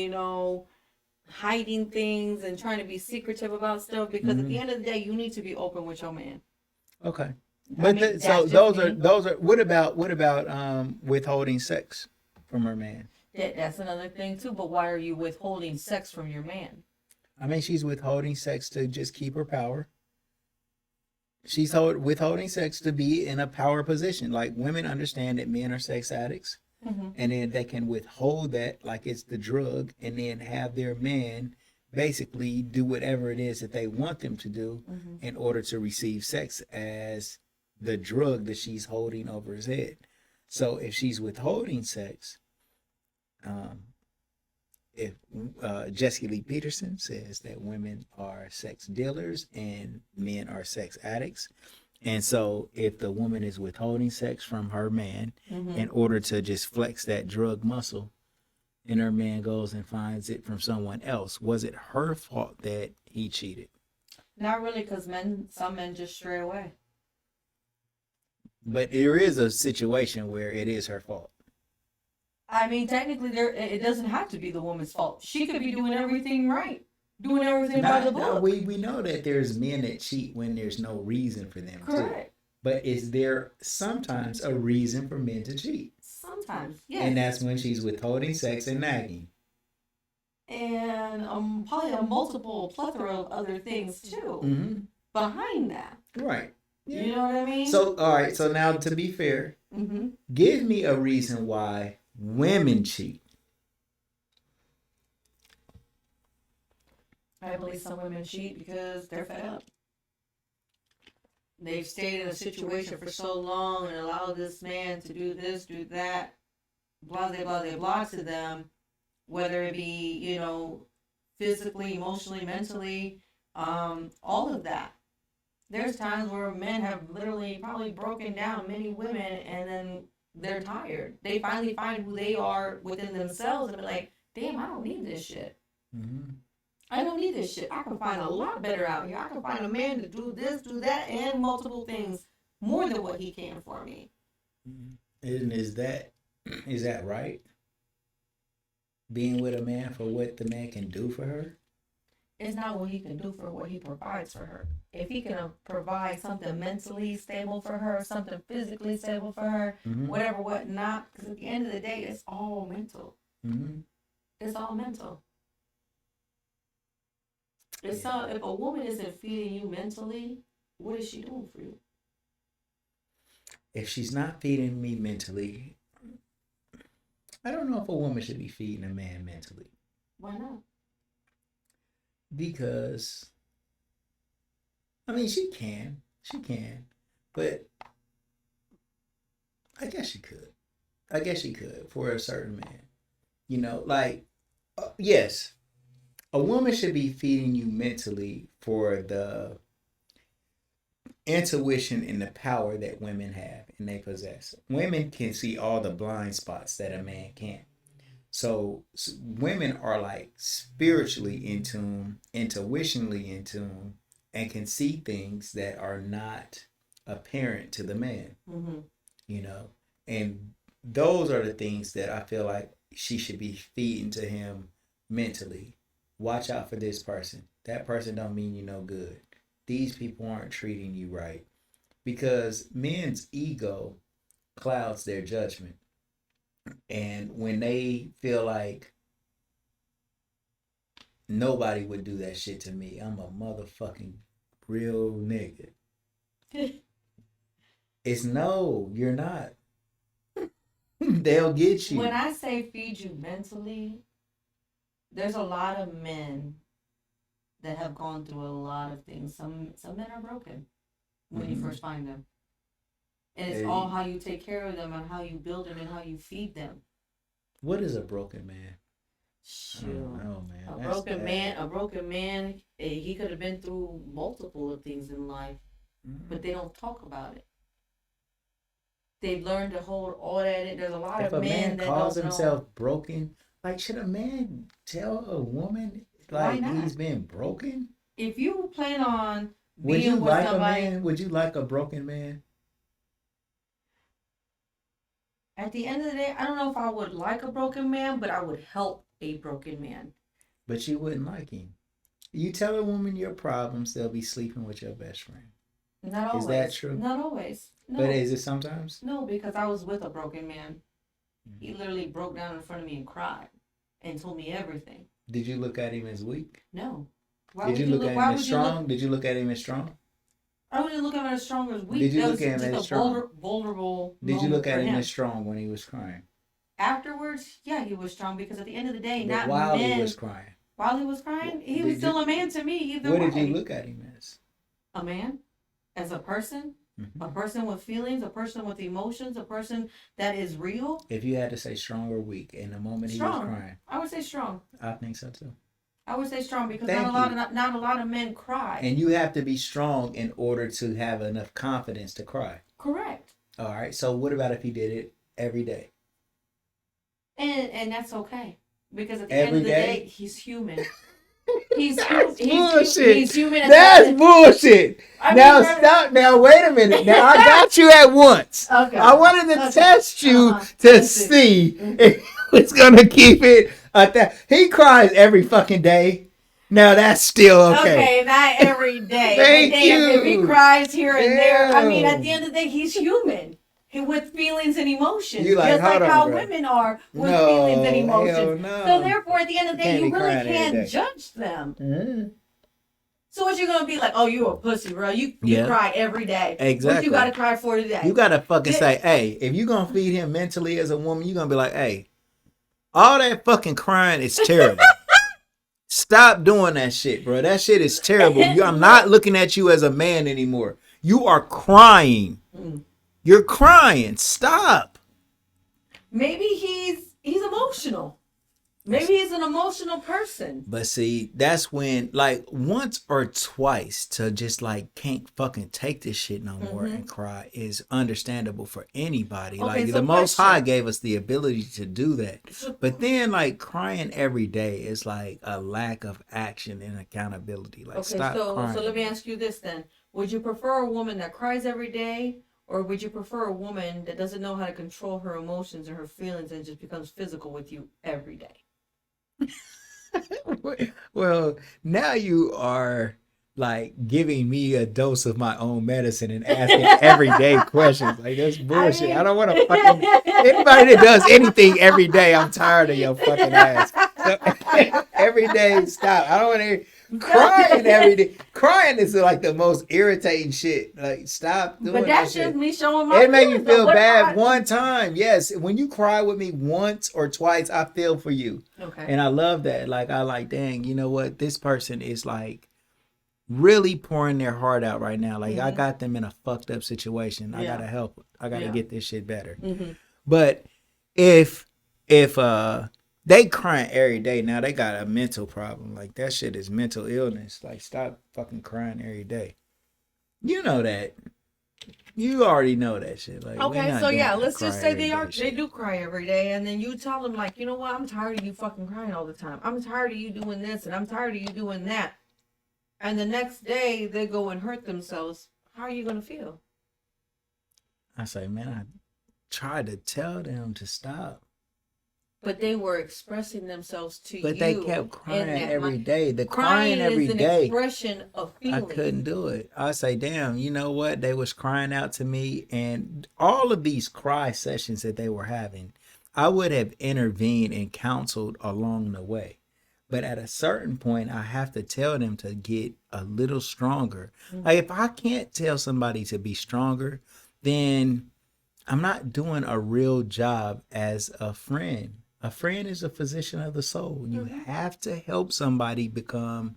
B: hiding things and trying to be secretive about stuff, because at the end of the day you need to be open with your man.
A: okay.
B: I
A: But
B: mean,
A: so
B: that's just
A: those
B: me.
A: are those are. What about withholding sex from her man?
B: That's another thing too. But why are you withholding sex from your man?
A: I mean, she's withholding sex to just keep her power. She's withholding sex to be in a power position. Like women understand that men are sex addicts, and then they can withhold that like it's the drug, and then have their man basically do whatever it is that they want them to do in order to receive sex as the drug that she's holding over his head. So if she's withholding sex, if Jesse Lee Peterson says that women are sex dealers and men are sex addicts, and so if the woman is withholding sex from her man in order to just flex that drug muscle, and her man goes and finds it from someone else, was it her fault that he cheated?
B: Not really, because some men just stray away.
A: But there is a situation where it is her fault.
B: I mean, technically, it doesn't have to be the woman's fault. She could be doing everything right, doing everything by the book.
A: We know that there's men that cheat when there's no reason for them
B: Correct.
A: to. But is there sometimes a reason for men to cheat?
B: Sometimes, yes.
A: And that's when she's withholding sex and nagging.
B: And probably a multiple plethora of other things too behind that.
A: Right.
B: Yeah. You know what I mean?
A: So, all right. So now, to be fair, give me a reason why women cheat.
B: I believe some women cheat because they're fed up. They've stayed in a situation for so long and allowed this man to do this, do that, blah, blah, blah, blah, blah to them, whether it be, physically, emotionally, mentally, all of that. There's times where men have literally probably broken down many women and then they're tired. They finally find who they are within themselves and be like, damn, I don't need this shit. I don't need this shit. I can find a lot better out here. I can find a man to do this, do that, and multiple things more than what he can for me.
A: And is that right? Being with a man for what the man can do for her?
B: It's not what he can do for what he provides for her. If he can provide something mentally stable for her, something physically stable for her, whatever, whatnot, because at the end of the day, it's all mental. It's all mental. If a woman isn't feeding you mentally, what is she doing for you?
A: If she's not feeding me mentally, I don't know if a woman should be feeding a man mentally.
B: Why not?
A: Because, I mean, she can, but I guess she could for a certain man. Yes, a woman should be feeding you mentally for the intuition and the power that women have and they possess. Women can see all the blind spots that a man can't. So women are like spiritually in tune, intuitionally in tune, and can see things that are not apparent to the man. And those are the things that I feel like she should be feeding to him mentally. Watch out for this person. That person don't mean you no good. These people aren't treating you right. Because men's ego clouds their judgment. And when they feel like nobody would do that shit to me, I'm a motherfucking real nigga. It's no, you're not. They'll get you.
B: When I say feed you mentally, there's a lot of men that have gone through a lot of things. Some men are broken when you first find them. And it's all how you take care of them and how you build them and how you feed them.
A: What is a broken man?
B: Shoot.
A: Oh man.
B: A broken man, he could have been through multiple of things in life, but they don't talk about it. They've learned to hold all that in. There's a lot
A: If
B: of
A: a
B: men
A: man
B: that
A: calls
B: don't
A: himself
B: know.
A: broken, like should a man tell a woman
B: Why
A: like
B: not?
A: he's been broken?
B: If you plan on
A: Would you
B: being with
A: like
B: somebody,
A: a man? Would you like a broken man?
B: at the end of the day, I don't know if I would like a broken man, but I would help a broken man.
A: But you wouldn't like him. You tell a woman your problems, they'll be sleeping with your best friend.
B: Not always.
A: Is that true?
B: Not always. No.
A: But is it sometimes?
B: No, because I was with a broken man. He literally broke down in front of me and cried and told me everything.
A: Did you look at him as weak?
B: No.
A: Did you look at him as strong? Did you look at him as strong?
B: I wouldn't look at him as strong as weak.
A: Did you
B: That
A: look
B: was
A: at him
B: just
A: as
B: a
A: strong?
B: vulnerable
A: Did you
B: moment
A: look at
B: for
A: him
B: him.
A: as strong when he was crying?
B: Afterwards, yeah, he was strong because at the end of the day,
A: But
B: not
A: while
B: men.
A: he was crying,
B: While he was crying, he
A: Did
B: was
A: you-
B: still a man to me. Either
A: what
B: way.
A: did you look at him as?
B: A man, as a person,
A: Mhm.
B: a person with feelings, a person with emotions, a person that is real.
A: If you had to say strong or weak in the moment he was
B: Strong.
A: crying,
B: I would say strong.
A: I think so too.
B: I would say strong because
A: Thank
B: not a lot of men cry.
A: And you have to be strong in order to have enough confidence to cry.
B: Correct.
A: All right. So what about if he did it every day?
B: And that's okay because at the
A: Every
B: end of the
A: day?
B: day, he's human. He's
A: bullshit.
B: He's human. at
A: That's
B: the end.
A: bullshit.
B: I mean,
A: Now
B: that's-
A: stop. Now wait a minute. Now I got you at once.
B: Okay.
A: I wanted to
B: Okay.
A: test you to
B: Let's see.
A: see if he was gonna keep it at that. He cries every fucking day. Now that's still okay.
B: Okay, not every day.
A: Thank
B: But then if he
A: you.
B: cries here and there, I mean,
A: Ew.
B: at the end of the day, he's human. With feelings and emotions,
A: You like,
B: just like
A: hold on,
B: how
A: bro.
B: women are with
A: No,
B: feelings and
A: hell
B: emotions.
A: no.
B: So therefore, at the end of the day,
A: Can't
B: you
A: be
B: really
A: crying every
B: can't
A: day.
B: judge them.
A: Mhm.
B: So what you gonna be like? Oh, you a pussy, bro. You
A: Yeah.
B: cry every day. What
A: Exactly.
B: you gotta cry for today?
A: You gotta fucking
B: Th-
A: say, hey, if you gonna feed him mentally as a woman, you gonna be like, hey, all that fucking crying is terrible. Stop doing that shit, bro. That shit is terrible. I'm not looking at you as a man anymore. You are crying.
B: Mm.
A: You're crying. Stop.
B: Maybe he's emotional. Maybe he's an emotional person.
A: But see, that's when, like, once or twice to just, like, can't fucking take this shit no more and cry is understandable for anybody.
B: Okay,
A: Like,
B: so
A: the Most
B: question.
A: High gave us the ability to do that.
B: So-
A: But then, like, crying every day is, like, a lack of action and accountability. Like,
B: Okay,
A: stop crying.
B: so let me ask you this then. Would you prefer a woman that cries every day, or would you prefer a woman that doesn't know how to control her emotions and her feelings and just becomes physical with you every day?
A: Well, now you are like giving me a dose of my own medicine and asking everyday questions. Like that's bullshit. I don't want to fucking anybody that does anything every day. I'm tired of your fucking ass. So, every day, stop. I don't want to crying every day. Crying is like the most irritating shit. Like stop doing
B: But
A: that
B: that's
A: shit.
B: just me showing my
A: It made me
B: feelings,
A: feel
B: though. What
A: bad
B: if I-
A: one time. Yes, when you cry with me once or twice, I feel for you.
B: Okay.
A: And I love that. Like, I like, dang, you know what? This person is like really pouring their heart out right now. Like, I got them in a fucked up situation. I
B: Yeah.
A: gotta help. I gotta
B: Yeah.
A: get this shit better.
B: Mm-hmm.
A: But if they crying every day, now they got a mental problem. Like that shit is mental illness. Like, stop fucking crying every day. You know that. You already know that shit. Like, we
B: Okay,
A: not
B: so
A: doing
B: yeah,
A: that
B: let's just
A: cry
B: say
A: every day
B: they
A: shit.
B: do cry every day, and then you tell them like, you know what, I'm tired of you fucking crying all the time. I'm tired of you doing this, and I'm tired of you doing that. And the next day they go and hurt themselves. How are you gonna feel?
A: I say, man, I tried to tell them to stop.
B: But they were expressing themselves to you.
A: But they kept
B: in
A: crying
B: that
A: every
B: mind.
A: day. The crying every
B: is an
A: day.
B: expression of
A: I
B: feeling.
A: couldn't do it. I say, damn, you know what? They was crying out to me, and all of these cry sessions that they were having, I would have intervened and counseled along the way. But at a certain point, I have to tell them to get a little stronger. Like if I can't tell somebody to be stronger, then I'm not doing a real job as a friend. A friend is a physician of the soul. You have to help somebody become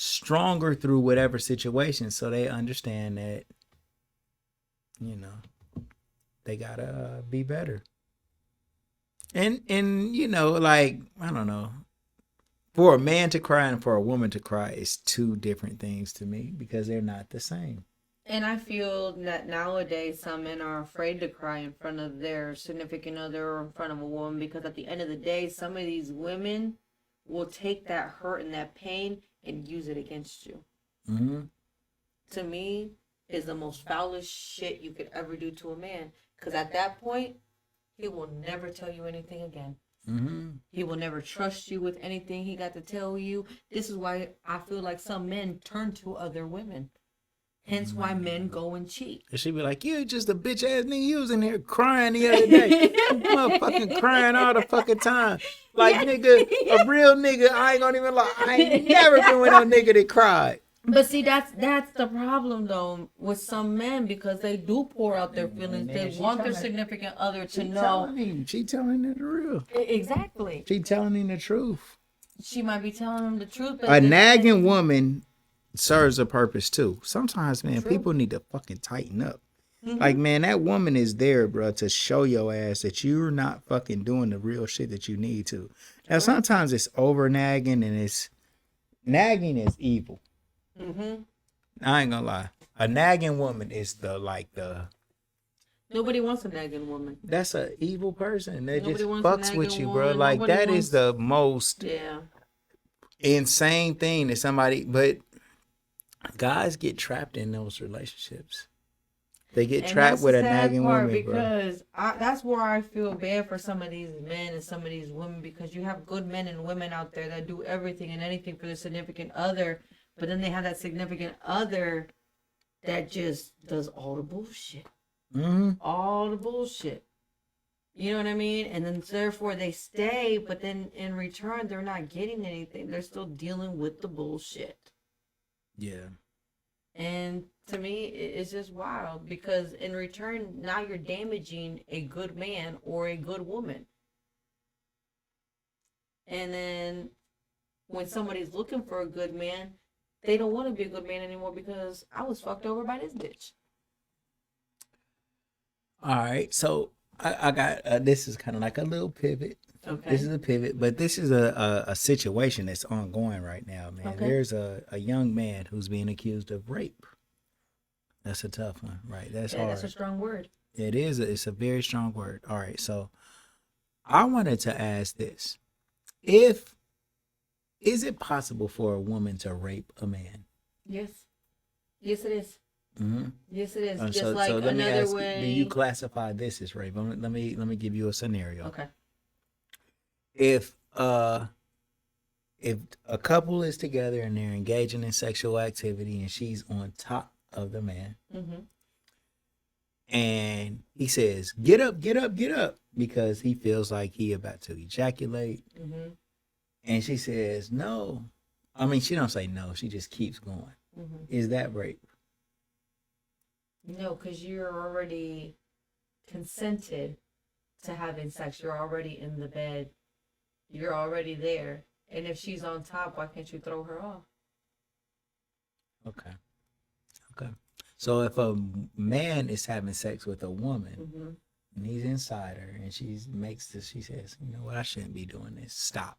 A: stronger through whatever situation, so they understand that, you know, they gotta be better. And you know, like, I don't know, for a man to cry and for a woman to cry is two different things to me because they're not the same.
B: And I feel that nowadays some men are afraid to cry in front of their significant other or in front of a woman because at the end of the day, some of these women will take that hurt and that pain and use it against you.
A: Mm-hmm.
B: To me, is the most foulest shit you could ever do to a man. Because at that point, he will never tell you anything again.
A: Mm-hmm.
B: He will never trust you with anything he got to tell you. This is why I feel like some men turn to other women. Hence why men go and cheat.
A: And she be like, "You just a bitch ass nigga. You was in here crying the other day. You motherfucking crying all the fucking time. Like, nigga, a real nigga, I ain't gonna even lie. I ain't never been with no nigga that cried."
B: But see, that's the problem though with some men because they do pour out their feelings.
A: Man,
B: They
A: she
B: want their
A: tryna-
B: significant other to
A: She
B: know.
A: telling him. She telling him the real.
B: Exactly.
A: She telling him the truth.
B: She might be telling him the truth. But
A: A nagging woman serves a purpose too. Sometimes, man,
B: True.
A: people need to fucking tighten up.
B: Mhm.
A: Like, man, that woman is there, bro, to show your ass that you're not fucking doing the real shit that you need to. Now, sometimes it's over nagging, and it's nagging is evil.
B: Mm-hmm.
A: I ain't gonna lie. A nagging woman is
B: Nobody wants a nagging woman.
A: that's a evil person. That
B: Nobody
A: just
B: wants a
A: fucks with
B: nagging
A: you, bro.
B: woman.
A: Like,
B: Nobody
A: that is
B: wants-
A: the most
B: Yeah.
A: insane thing that somebody. But guys get trapped in those relationships. They get
B: And
A: trapped
B: that's
A: with
B: the
A: a
B: sad
A: nagging
B: part
A: woman, bro.
B: because that's where I feel bad for some of these men and some of these women because you have good men and women out there that do everything and anything for their significant other, but then they have that significant other that just does all the bullshit.
A: Mm-hmm.
B: All the bullshit. You know what I mean? And then therefore they stay, but then in return they're not getting anything. They're still dealing with the bullshit.
A: Yeah.
B: And to me, it's just wild because in return, now you're damaging a good man or a good woman. And then when somebody's looking for a good man, they don't want to be a good man anymore because I was fucked over by this bitch.
A: All right. So I got this is kind of like a little pivot.
B: Okay.
A: This is a pivot, but this is a situation that's ongoing right now, man.
B: Okay.
A: There's a young man who's being accused of rape. That's a tough one, right? That's
B: Yeah,
A: hard.
B: that's a strong word.
A: It is. It's a very strong word. All right. So I wanted to ask this: is it possible for a woman to rape a man?
B: Yes. Yes, it is.
A: Mm-hmm.
B: Yes, it is. Just
A: So
B: like
A: let me
B: another
A: ask:
B: way.
A: do you classify this as rape? Let me give you a scenario.
B: Okay.
A: If a couple is together and they're engaging in sexual activity and she's on top of the man
B: Mm-hmm.
A: and he says, "Get up, get up, get up," because he feels like he about to ejaculate,
B: Mm-hmm.
A: and she says no. I mean, she don't say no, she just keeps going.
B: Mm-hmm.
A: Is that rape?
B: No, because you're already consented to having sex. You're already in the bed. You're already there. And if she's on top, why can't you throw her off?
A: Okay. So if a man is having sex with a woman
B: Mm-hmm.
A: and he's inside her and she says, "You know what, I shouldn't be doing this. Stop."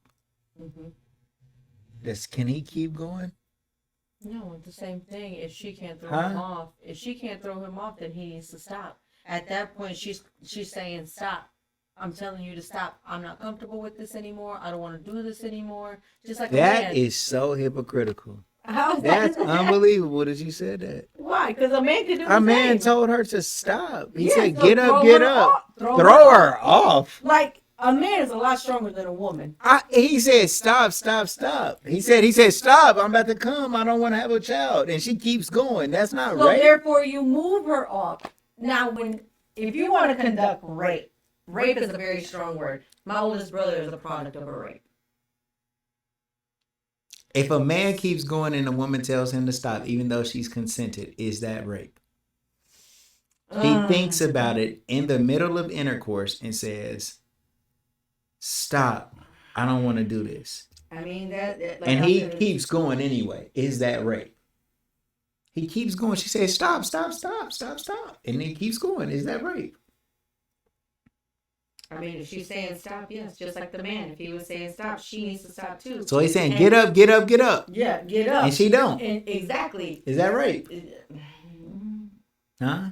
B: Mm-hmm.
A: Can he keep going?
B: No, it's the same thing. If she can't throw
A: Huh?
B: him off, then he needs to stop. At that point, she's saying, "Stop. I'm telling you to stop. I'm not comfortable with this anymore. I don't want to do this anymore." Just like a
A: That
B: man.
A: is so hypocritical.
B: How is
A: That's
B: that?
A: unbelievable that you said that.
B: Why? Because a man can do the
A: A man
B: same.
A: told her to stop. He
B: Yeah,
A: said,
B: so
A: "Get up,
B: throw
A: get
B: her
A: up."
B: off.
A: Throw her off.
B: Like a man is a lot stronger than a woman.
A: He said, "Stop, stop, stop." He said, "Stop. I'm about to come. I don't want to have a child." And she keeps going. That's not
B: So
A: rape.
B: therefore, you move her off. Now, if you want to conduct rape is a very strong word. My oldest brother is a product of a rape.
A: If a man keeps going and a woman tells him to stop, even though she's consented, is that rape? He thinks about it in the middle of intercourse and says, "Stop. I don't want to do this."
B: I mean that like
A: and
B: I
A: he
B: said,
A: keeps going anyway. Is that rape? He keeps going. She says, "Stop, stop, stop, stop, stop," and he keeps going. Is that rape?
B: I mean, if she's saying stop, yes, just like the man. If he was saying stop, she needs to stop too.
A: So he's saying,
B: And
A: "Get up, get up, get up,"
B: yeah, get up.
A: and she don't.
B: And exactly.
A: Is that rape? Huh?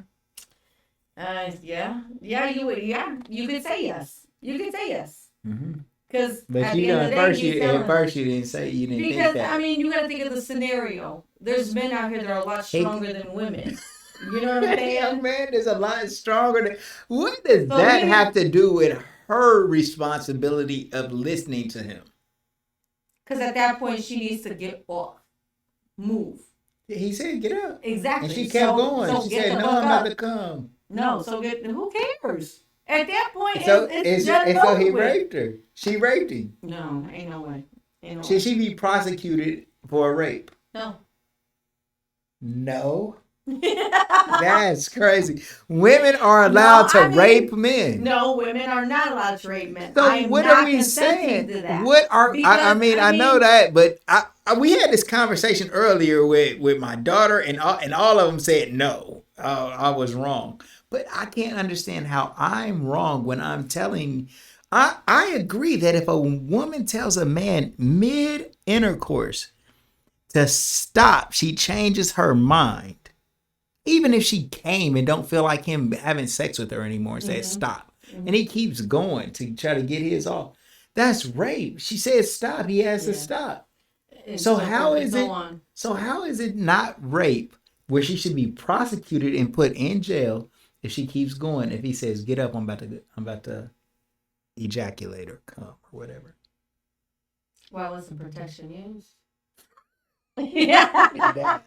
B: Yeah, you would. Yeah, you could say yes. You could say yes.
A: Mm-hmm.
B: Because
A: But
B: at
A: you
B: the end
A: know,
B: of the
A: at
B: day,
A: first
B: he's
A: you
B: telling.
A: didn't say you didn't
B: Because
A: think that.
B: I mean, you got to think of the scenario. There's men out here that are a lot stronger than women. You know what I'm saying?
A: Young man is a lot stronger than. What does
B: So
A: that
B: he-
A: have to do with her responsibility of listening to him?
B: Because at that point, she needs to get off, move.
A: He said, "Get up,"
B: Exactly.
A: and she kept going.
B: So
A: She
B: get
A: said,
B: the
A: "No,
B: fuck
A: I'm
B: up.
A: not to come."
B: No, so get. Who cares? At that point,
A: So
B: it's just
A: so
B: over
A: he
B: with.
A: raped her. She raped him.
B: No, ain't no way. Ain't no
A: Should
B: way.
A: she be prosecuted for a rape?
B: No.
A: No. That's crazy. Women are allowed to rape men.
B: No, women are not allowed to rape men.
A: So
B: I am
A: what
B: not
A: are we
B: consenting
A: saying?
B: to that.
A: What are I
B: Because,
A: know that, but we had this conversation earlier with my daughter, and all of them said no. I was wrong, but I can't understand how I'm wrong when I'm telling. I agree that if a woman tells a man mid intercourse to stop, she changes her mind. Even if she came and don't feel like him having sex with her anymore and says stop. And he keeps going to try to get his off. That's rape. She says stop. He has to stop. So how is it not rape where she should be prosecuted and put in jail if she keeps going? If he says, "Get up, I'm about to ejaculate or come," or whatever.
B: Why was the protection used? Yeah.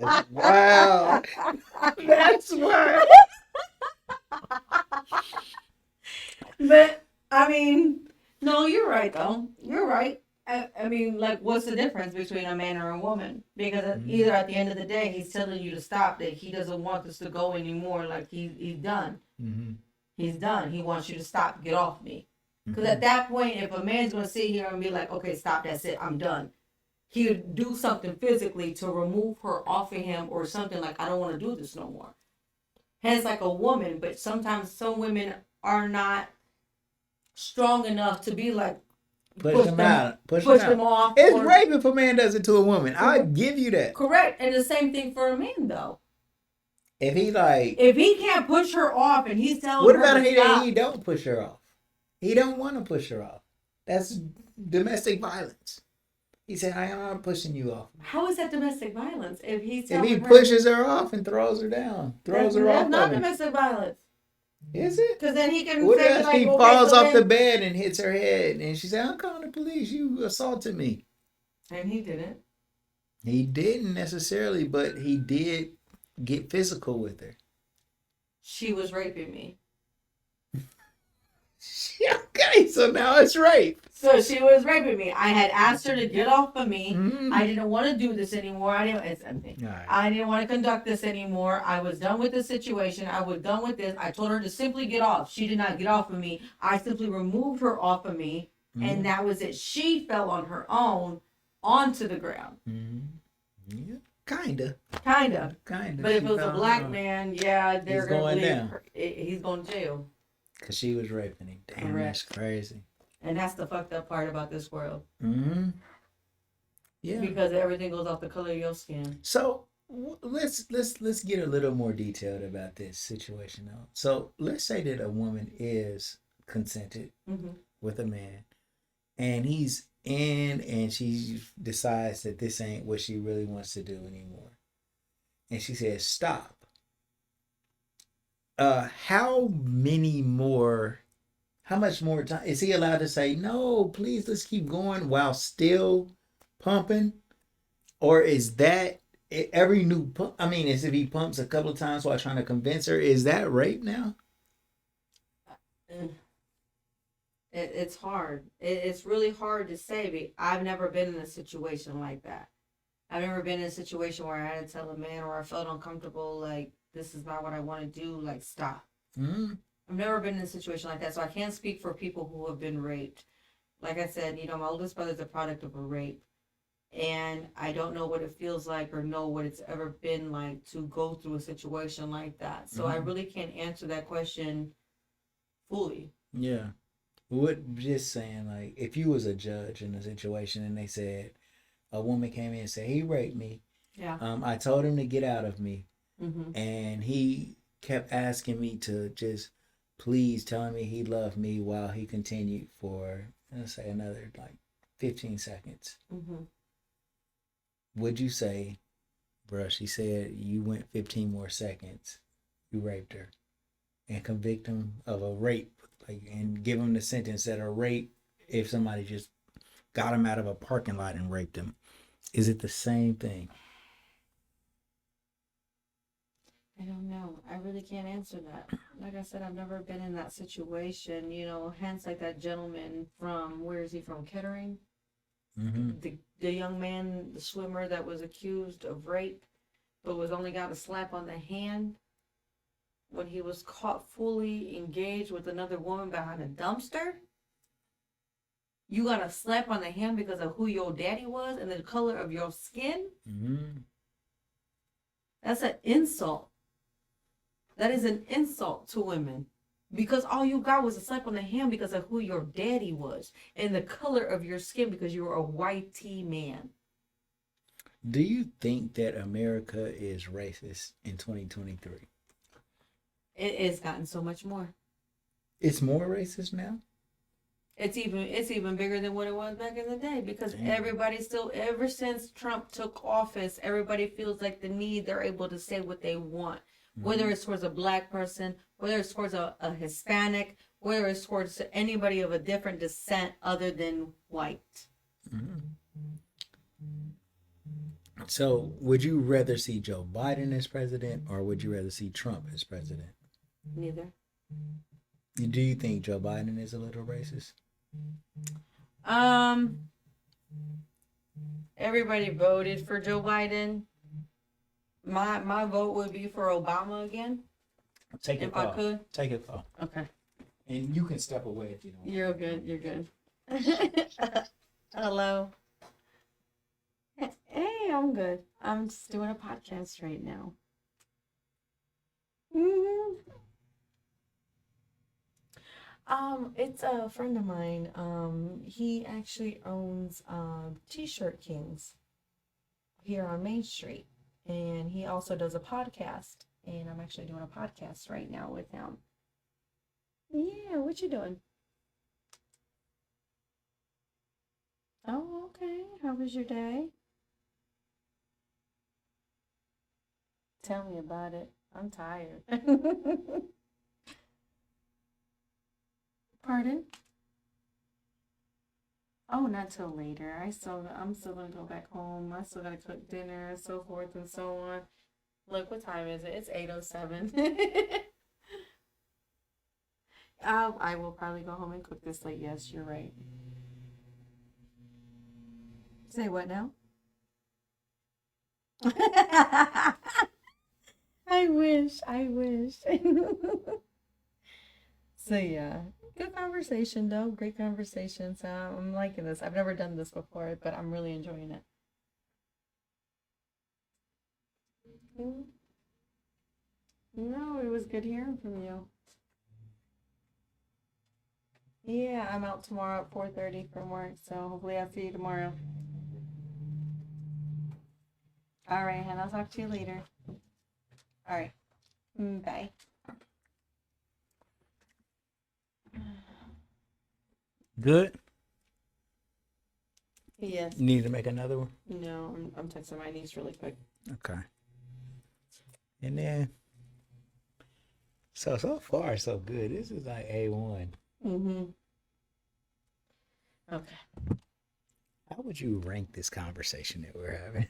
A: That's wow. That's wild.
B: But I mean, no, you're right though. You're right. I mean, like, what's the difference between a man or a woman? Because either at the end of the day, he's telling you to stop. That he doesn't want this to go anymore. Like he's done.
A: Mm-hmm.
B: He's done. He wants you to stop. Get off me. Because at that point, if a man's gonna sit here and be like, "Okay, stop. That's it. I'm done," he would do something physically to remove her off of him or something like, "I don't want to do this no more." Hence, like a woman, but sometimes some women are not strong enough to be like
A: Push them out.
B: push them off.
A: It's rape if a man does it to a woman. I'll give you that.
B: Correct, and the same thing for a man though.
A: If he
B: can't push her off and he's telling
A: what
B: her
A: about
B: to stop,
A: he don't push her off? He don't want to push her off. That's domestic violence. He said, "I am pushing you off."
B: How is that domestic violence? If
A: he
B: her,
A: pushes her off and throws her down,
B: that's not domestic violence.
A: Is it?
B: Because then he can
A: What
B: say
A: if
B: like,
A: he falls off the bed and hits her head, and she said, "I'm calling the police. You assaulted me."
B: And he didn't.
A: He didn't necessarily, but he did get physical with her.
B: She was raping me.
A: Okay, so now it's rape.
B: So she was raping me. I had asked her to get off of me.
A: Mm-hmm.
B: I didn't want to do this anymore. I didn't want to conduct this anymore. I was done with the situation. I was done with this. I told her to simply get off. She did not get off of me. I simply removed her off of me, and that was it. She fell on her own onto the ground.
A: Yeah, kinda.
B: But if it was a black man, yeah, they're going
A: down.
B: He's going to jail.
A: Because she was raping him. Damn,
B: Correct.
A: That's crazy.
B: And that's the fucked up part about this world.
A: Mm-hmm. Yeah.
B: Because everything goes off the color of your skin.
A: So let's get a little more detailed about this situation though. So let's say that a woman is consented with a man, and he's in, and she decides that this ain't what she really wants to do anymore, and she says stop. How much more time is he allowed to say no, please, let's keep going while still pumping? Or is that every new pump? I mean, is if he pumps a couple of times while trying to convince her, is that rape now?
B: It's hard. It's really hard to say. I've never been in a situation like that. I've never been in a situation where I had to tell a man or I felt uncomfortable, like, this is not what I want to do, like, stop. I've never been in a situation like that, so I can't speak for people who have been raped. like I said, my oldest brother's a product of a rape. And I don't know what it feels like or know what it's ever been like to go through a situation like that. So I really can't answer that question fully.
A: Yeah. What just saying like if you was a judge in a situation and they said a woman came in and said he raped me,
B: Yeah.
A: I told him to get out of me,
B: Mm-hmm.
A: and he kept asking me to just please telling me he loved me while he continued for let's say another like 15 seconds.
B: Mm-hmm.
A: Would you say, bruh, she said you went 15 more seconds, you raped her, and convict him of a rape, like, and give him the sentence that a rape if somebody just got him out of a parking lot and raped him? Is it the same thing?
B: I don't know. I really can't answer that. Like I said, I've never been in that situation, hence like that gentleman from, where is he from? Kettering?
A: Mm-hmm.
B: The young man, the swimmer that was accused of rape, but was only got a slap on the hand when he was caught fully engaged with another woman behind a dumpster. You got a slap on the hand because of who your daddy was and the color of your skin?
A: Mm-hmm.
B: That's an insult. That is an insult to women. Because all you got was a slap on the hand because of who your daddy was and the color of your skin because you were a white tea man.
A: Do you think that America is racist in 2023?
B: It's gotten so much more.
A: It's more racist now?
B: It's even bigger than what it was back in the day because
A: Damn.
B: everybody still, ever since Trump took office, everybody feels like the need, they're able to say what they want. Whether it's towards a black person, whether it's towards a Hispanic, whether it's towards anybody of a different descent other than white.
A: Mm-hmm. So, would you rather see Joe Biden as president or would you rather see Trump as president?
B: Neither.
A: Do you think Joe Biden is a little racist?
B: Everybody voted for Joe Biden. My vote would be for Obama again.
A: Take it
B: if I could.
A: Take it off.
B: Okay.
A: And you can step away if you don't.
B: You're good. You're good. Hello. Hey, I'm good. I'm just doing a podcast right now. Mm-hmm. It's a friend of mine. He actually owns T-shirt Kings here on Main Street, and he also does a podcast. And I'm actually doing a podcast right now with him. Yeah, what you doing? Oh, okay. How was your day? Tell me about it. I'm tired. Pardon? Oh, not till later. I'm still gonna go back home. I still gotta cook dinner, so forth and so on. Look, what time is it? It's 8:07. I will probably go home and cook this late. Yes, you're right. Say what now? I wish. So yeah, good conversation though. Great conversation. So I'm liking this. I've never done this before, but I'm really enjoying it. No, it was good hearing from you. Yeah, I'm out tomorrow at 4:30 from work, so hopefully I'll see you tomorrow. All right, and I'll talk to you later. All right, bye.
A: Good.
B: Yes.
A: You need to make another one?
B: No, I'm texting my niece really quick.
A: Okay. And then, so far so good. This is like A1.
B: Mm-hmm. Okay.
A: How would you rank this conversation that we're having?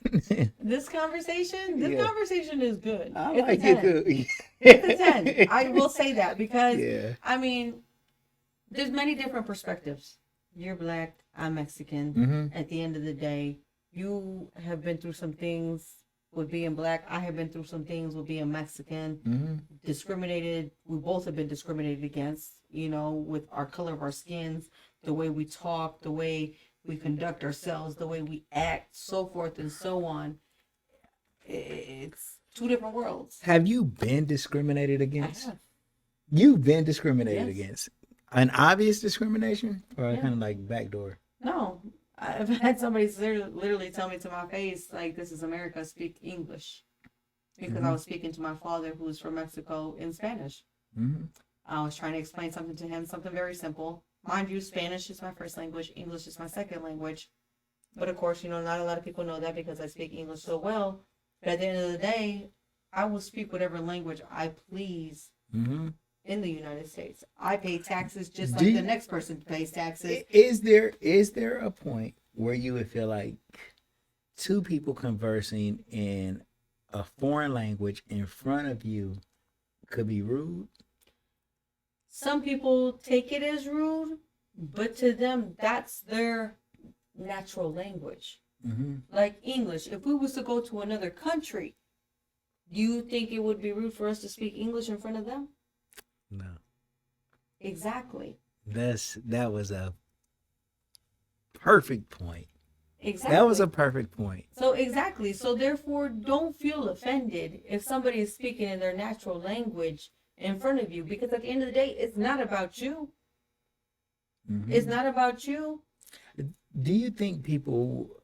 B: This conversation is good.
A: I
B: It's
A: like
B: a 10.
A: it good.
B: It's a 10. I will say that because,
A: Yeah.
B: I mean, there's many different perspectives. You're black, I'm Mexican.
A: Mm-hmm.
B: At the end of the day, you have been through some things with being black. I have been through some things with being Mexican.
A: Mm-hmm.
B: Discriminated. We both have been discriminated against, with our color of our skins. the way we talk, the way we conduct ourselves, the way we act, so forth and so on. It's two different worlds.
A: Have you been discriminated
B: I
A: against?
B: have.
A: You've been discriminated
B: Yes.
A: against. An obvious discrimination, or
B: Yeah.
A: kind of like backdoor?
B: No, I've had somebody literally tell me to my face, like, "This is America, speak English." Because I was speaking to my father, who's from Mexico, in Spanish.
A: Mm-hmm.
B: I was trying to explain something to him, something very simple. Mind you, Spanish is my first language, English is my second language. But of course, not a lot of people know that because I speak English so well. But at the end of the day, I will speak whatever language I please
A: Mm-hmm.
B: in the United States. I pay taxes just
A: Do
B: like
A: you-
B: the next person pays taxes.
A: Is there a point where you would feel like two people conversing in a foreign language in front of you could be rude?
B: Some people take it as rude, but to them, that's their natural language.
A: Mm-hmm.
B: Like English. If we was to go to another country, do you think it would be rude for us to speak English in front of them?
A: No,
B: Exactly.
A: that was a perfect point.
B: Exactly.
A: That was a perfect point.
B: So exactly. So therefore, don't feel offended if somebody is speaking in their natural language in front of you, because at the end of the day, it's not about you.
A: Mm-hmm.
B: It's not about you.
A: Do you think people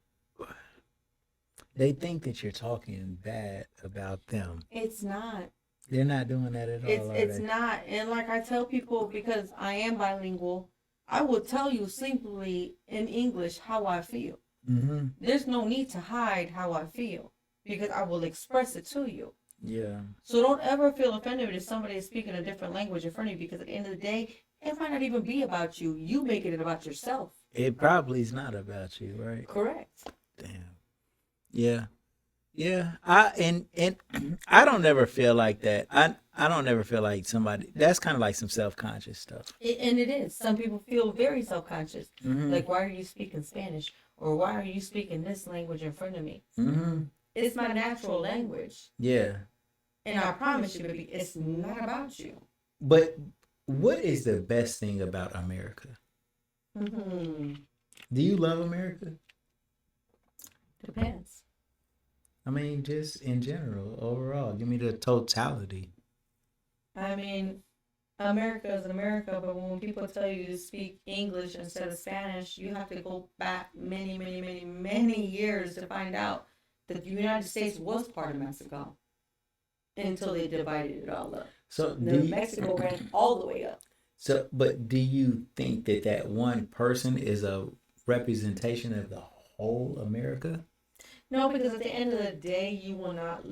A: they think that you're talking bad about them?
B: It's not.
A: They're not doing that at all.
B: It's not. And like I tell people, because I am bilingual, I will tell you simply in English how I feel.
A: Mm-hmm.
B: There's no need to hide how I feel because I will express it to you.
A: Yeah.
B: So don't ever feel offended if somebody is speaking a different language in front of you, because at the end of the day, it might not even be about you. You making it about yourself.
A: It probably is not about you, right?
B: Correct.
A: Damn. Yeah. Yeah. And I don't never feel like that. I don't never feel like somebody that's kind of like some self-conscious stuff.
B: And it is. Some people feel very self-conscious.
A: Mm-hmm.
B: Like, why are you speaking Spanish? Or why are you speaking this language in front of me?
A: Mm-hmm.
B: It's my natural language.
A: Yeah.
B: And I promise you, baby, it's not about you.
A: But what is the best thing about America?
B: Mm-hmm.
A: Do you love America?
B: Depends.
A: I mean, just in general, overall. Give me the totality.
B: I mean, America is America, but when people tell you to speak English instead of Spanish, you have to go back many, many, many, many years to find out that the United States was part of Mexico until they divided it all up.
A: So
B: Mexico ran all the way up.
A: So, but do you think that that one person is a representation of the whole America?
B: No, because at the end of the day, you will not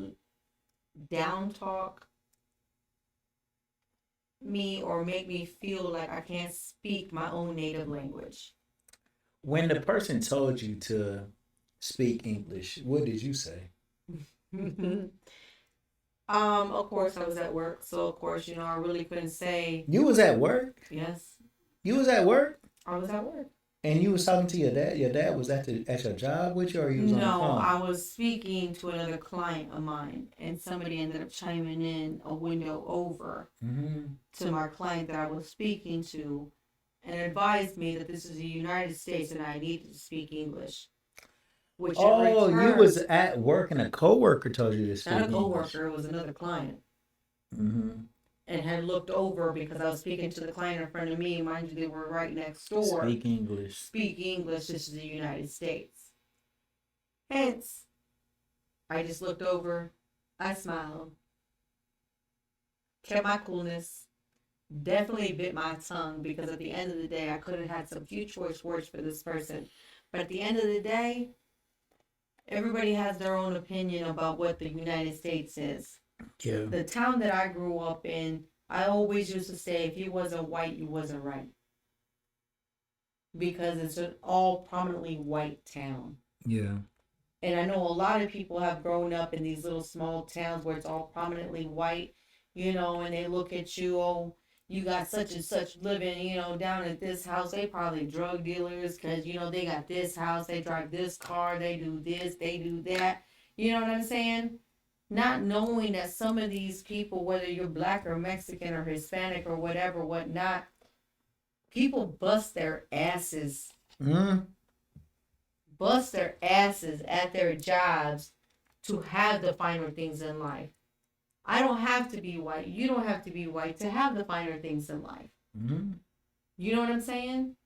B: down talk me or make me feel like I can't speak my own native language.
A: When the person told you to speak English, what did you say?
B: Of course I was at work, so of course, I really couldn't say.
A: You was at work?
B: Yes,
A: You was at work?
B: I was at work.
A: And you was talking to your dad? Your dad was at your job with you, or you was on the
B: No,
A: phone?
B: I was speaking to another client of mine, and somebody ended up chiming in a window over
A: Mm-hmm.
B: to my client that I was speaking to, and advised me that this is the United States and I needed to speak English. Which
A: Oh,
B: in
A: you
B: return,
A: was at work and a coworker told you to speak
B: not a
A: English.
B: coworker, it was another client,
A: Mm-hmm.
B: and had looked over because I was speaking to the client in front of me. Mind you, they were right next door.
A: Speak English.
B: Speak English. This is the United States. Hence, I just looked over. I smiled. Kept my coolness. Definitely bit my tongue because at the end of the day, I could have had some few choice words for this person. But at the end of the day, everybody has their own opinion about what the United States is.
A: Yeah.
B: The town that I grew up in, I always used to say, if you wasn't white, you wasn't right. Because it's an all prominently white town.
A: Yeah.
B: And I know a lot of people have grown up in these little small towns where it's all prominently white, and they look at you, oh, you got such and such living, down at this house. They probably drug dealers because, they got this house, they drive this car, they do this, they do that. You know what I'm saying? Not knowing that some of these people, whether you're black or Mexican or Hispanic or whatever, whatnot, People bust their asses,
A: Mm,
B: at their jobs to have the finer things in life. I don't have to be white. You don't have to be white to have the finer things in life.
A: mm,
B: You know what I'm saying?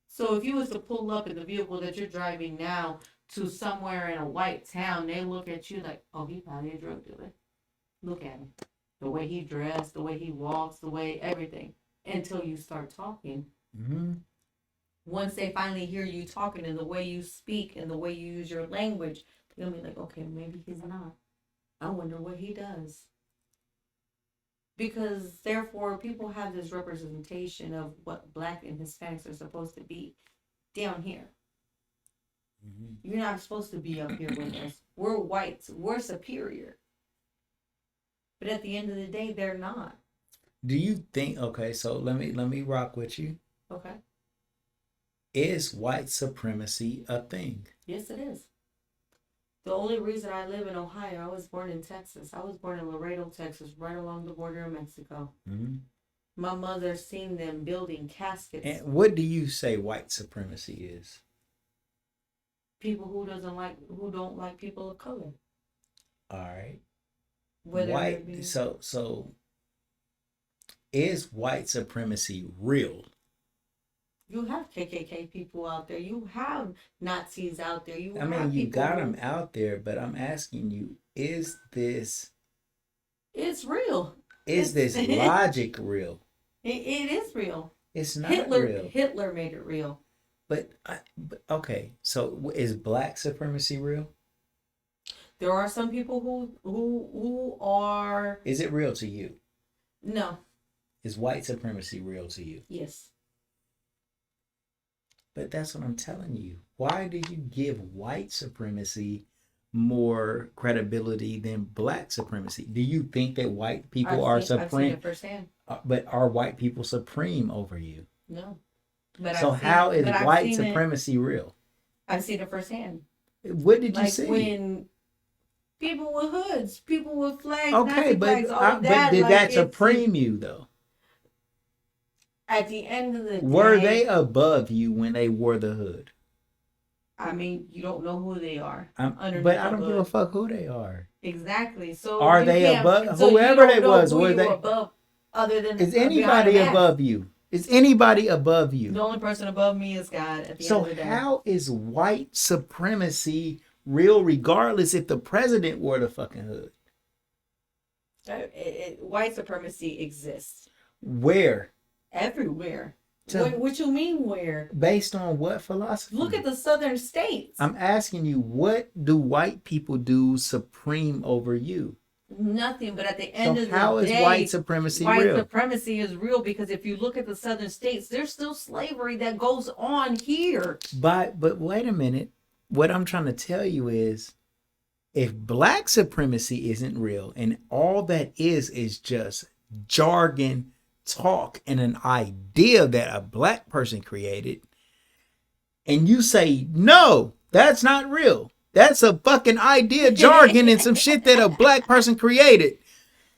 B: So if you was to pull up in the vehicle that you're driving now to somewhere in a white town, they look at you like, oh, he probably a drug dealer. Look at him. The way he dressed, the way he walks, the way everything. Until you start talking.
A: mm.
B: Once they finally hear you talking and the way you speak and the way you use your language, they'll be like, okay, maybe he's not. I wonder what he does. Because therefore, people have this representation of what Black and Hispanics are supposed to be down here.
A: Mhm.
B: You're not supposed to be up here with us. We're whites. We're superior. But at the end of the day, they're not.
A: Do you think? Okay, so let me rock with you.
B: Okay.
A: Is white supremacy a thing?
B: Yes, it is. The only reason I live in Ohio, I was born in Texas. I was born in Laredo, Texas, right along the border of Mexico.
A: Mm-hmm.
B: My mother seen them building caskets.
A: And what do you say white supremacy is?
B: People who don't like people of color.
A: All right.
B: Whether
A: White.
B: it be,
A: So is white supremacy real?
B: you have KKK people out there. You have Nazis out there.
A: I mean, you got them out there, but I'm asking you: is this
B: It's real.
A: is this logic real?
B: It is real.
A: It's not real.
B: Hitler made it real.
A: But okay, so is black supremacy real?
B: There are some people who are.
A: Is it real to you?
B: No.
A: Is white supremacy real to you?
B: Yes.
A: But that's what I'm telling you. Why do you give white supremacy more credibility than black supremacy? Do you think that white people are
B: I've seen
A: supreme?
B: it firsthand.
A: But are white people supreme over you?
B: No. But
A: So how is white supremacy real?
B: I've seen it firsthand.
A: What did you
B: Like
A: see?
B: when people with hoods, people with flags,
A: Okay,
B: Nazi
A: but
B: flags, all that,
A: did
B: like,
A: that supreme you though?
B: At the end of the day,
A: Were they above you when they wore the hood?
B: I mean, you don't know who they are.
A: But I don't give a fuck who they are.
B: Exactly. So
A: are they above whoever they was? Were they
B: above? Other than
A: is anybody above you? Is anybody above you?
B: The only person above me is God. At the
A: so
B: end of the day.
A: how is white supremacy real, regardless if the president wore the fucking hood?
B: White supremacy exists.
A: Where?
B: Everywhere. What you mean where?
A: Based on what philosophy?
B: Look at the southern states.
A: I'm asking you, what do white people do supreme over you?
B: Nothing, but at the end of the day,
A: how is white supremacy real?
B: White supremacy is real because if you look at the southern states, there's still slavery that goes on here.
A: But wait a minute. What I'm trying to tell you is, if black supremacy isn't real and all that is just jargon talk and an idea that a black person created, and you say, no, that's not real. That's a fucking idea, jargon, and some shit that a black person created.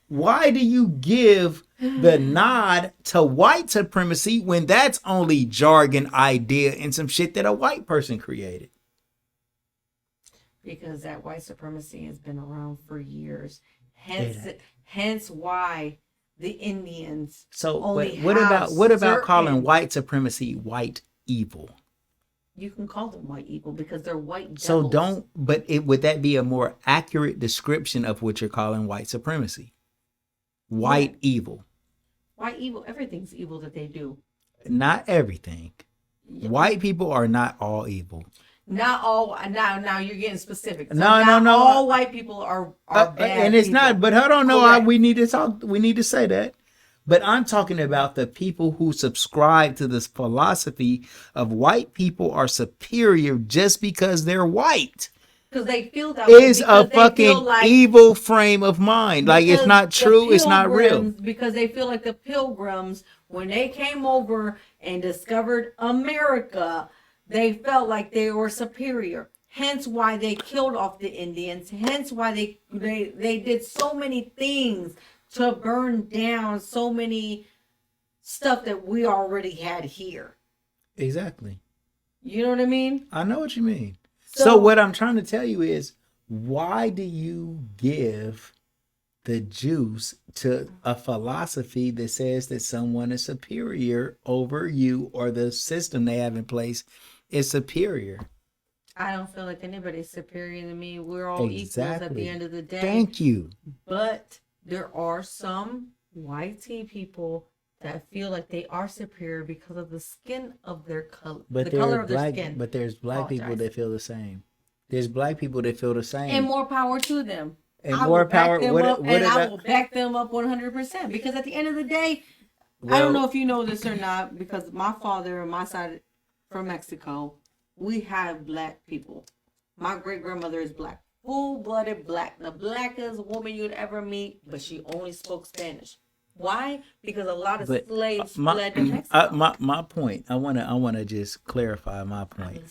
A: Why do you give the nod to white supremacy when that's only jargon, idea, and some shit that a white person created?
B: Because that white supremacy has been around for years. Hence why the Indians.
A: So what about calling white supremacy white evil?
B: You can call them white evil because they're white devils.
A: So would that be a more accurate description of what you're calling white supremacy? White evil.
B: White evil, everything's evil that they do.
A: Not everything. Yeah. White people are not all evil.
B: Not all. Now you're getting specific. So
A: no.
B: All white people are bad.
A: And it's
B: people.
A: not. But hold on, no. We need to talk. We need to say that. But I'm talking about the people who subscribe to this philosophy of white people are superior just because they're white.
B: Because they feel that
A: is a fucking evil frame of mind. Like, it's not true. It's not real.
B: Because they feel like the Pilgrims, when they came over and discovered America, they felt like they were superior. Hence why they killed off the Indians. Hence why they did so many things to burn down so many stuff that we already had here.
A: Exactly.
B: You know what I mean?
A: I know what you mean.
B: So,
A: So what I'm trying to tell you is, why do you give the juice to a philosophy that says that someone is superior over you, or the system they have in place is superior?
B: I don't feel like anybody's superior than me. We're all equals at the
A: Exactly.
B: end of the day.
A: Thank you.
B: But there are some white tea people that feel like they are superior because of the skin of their color,
A: But
B: the color
A: there's
B: of their
A: black,
B: skin.
A: but there's black people
B: Apologize.
A: that feel the same. There's black people that feel the same.
B: And more power to them.
A: And
B: I
A: more
B: will back
A: power.
B: them
A: What,
B: up,
A: what
B: and I
A: about?
B: will back them up 100%. Because at the end of the day, I
A: Well,
B: don't know if you know this or not, because my father and my side from Mexico, we have black people. My great grandmother is black, full-blooded black, the blackest woman you'd ever meet, but she only spoke Spanish. Why? Because a lot of
A: but
B: slaves
A: my
B: fled to Mexico.
A: my point. I wanna just clarify my point.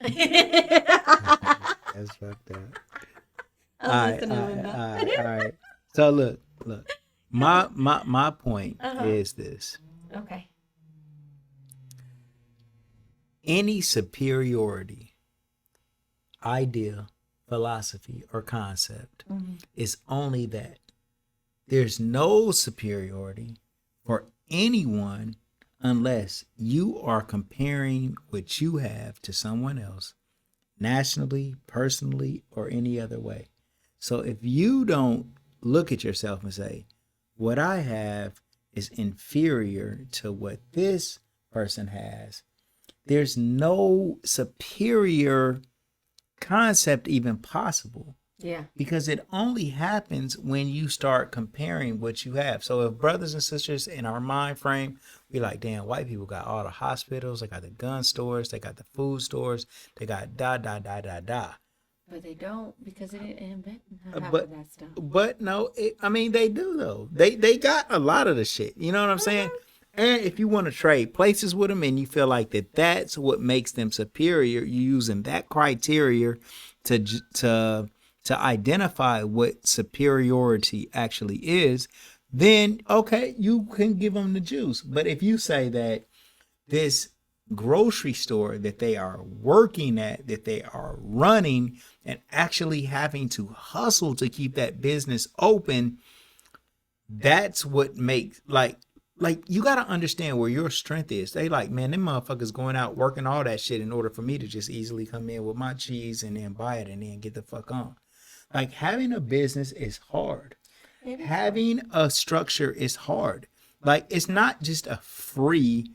B: I'm
A: That's fucked up.
B: listening,
A: All
B: Linda.
A: right. So look. My point
B: Uh-huh.
A: is this:
B: Okay.
A: any superiority, idea, philosophy, or concept is only that. There's no superiority for anyone unless you are comparing what you have to someone else, nationally, personally, or any other way. So if you don't look at yourself and say, what I have is inferior to what this person has, there's no superior concept even possible.
B: Yeah.
A: Because it only happens when you start comparing what you have. So if brothers and sisters in our mind frame, we like, damn, white people got all the hospitals, they got the gun stores, they got the food stores, they got da da da da da.
B: But they don't, because they didn't invent half
A: But
B: of that stuff.
A: but no, I mean they do though. They got a lot of the shit. You know what I'm saying? And if you want to trade places with them and you feel like that's what makes them superior, you using that criteria to identify what superiority actually is, then okay, you can give them the juice. But if you say that this grocery store that they are working at, that they are running and actually having to hustle to keep that business open, that's what makes like you got to understand where your strength is. They like, man, them motherfuckers going out working all that shit in order for me to just easily come in with my cheese and then buy it and then get the fuck on. Like having a business is hard. Having a structure is hard. Like it's not just a free,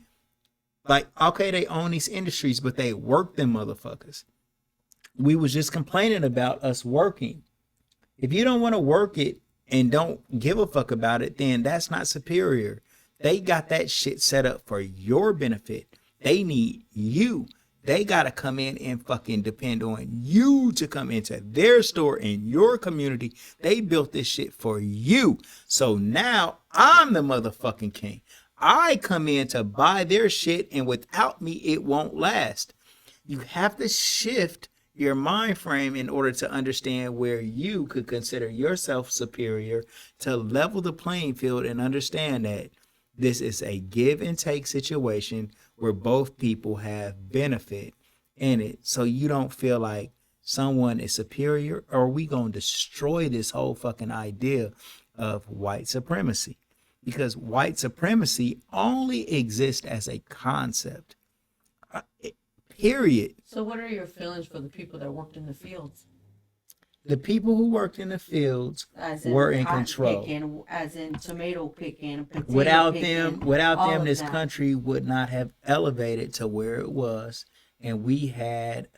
A: like, okay, they own these industries, but they work them motherfuckers. We was just complaining about us working. If you don't want to work it and don't give a fuck about it, then that's not superior. They got that shit set up for your benefit. They need you. They got to come in and fucking depend on you to come into their store in your community. They built this shit for you. So now I'm the motherfucking king. I come in to buy their shit, and without me, it won't last. You have to shift your mind frame in order to understand where you could consider yourself superior, to level the playing field and understand that this is a give and take situation where both people have benefit in it. So you don't feel like someone is superior, or we going to destroy this whole fucking idea of white supremacy. Because white supremacy only exists as a concept. Period.
B: So what are your feelings for the people that worked in the fields?
A: The people who worked in the fields were in control.
B: Picking, as in tomato picking, potato
A: Without
B: picking,
A: them, this country would not have elevated to where it was, and we had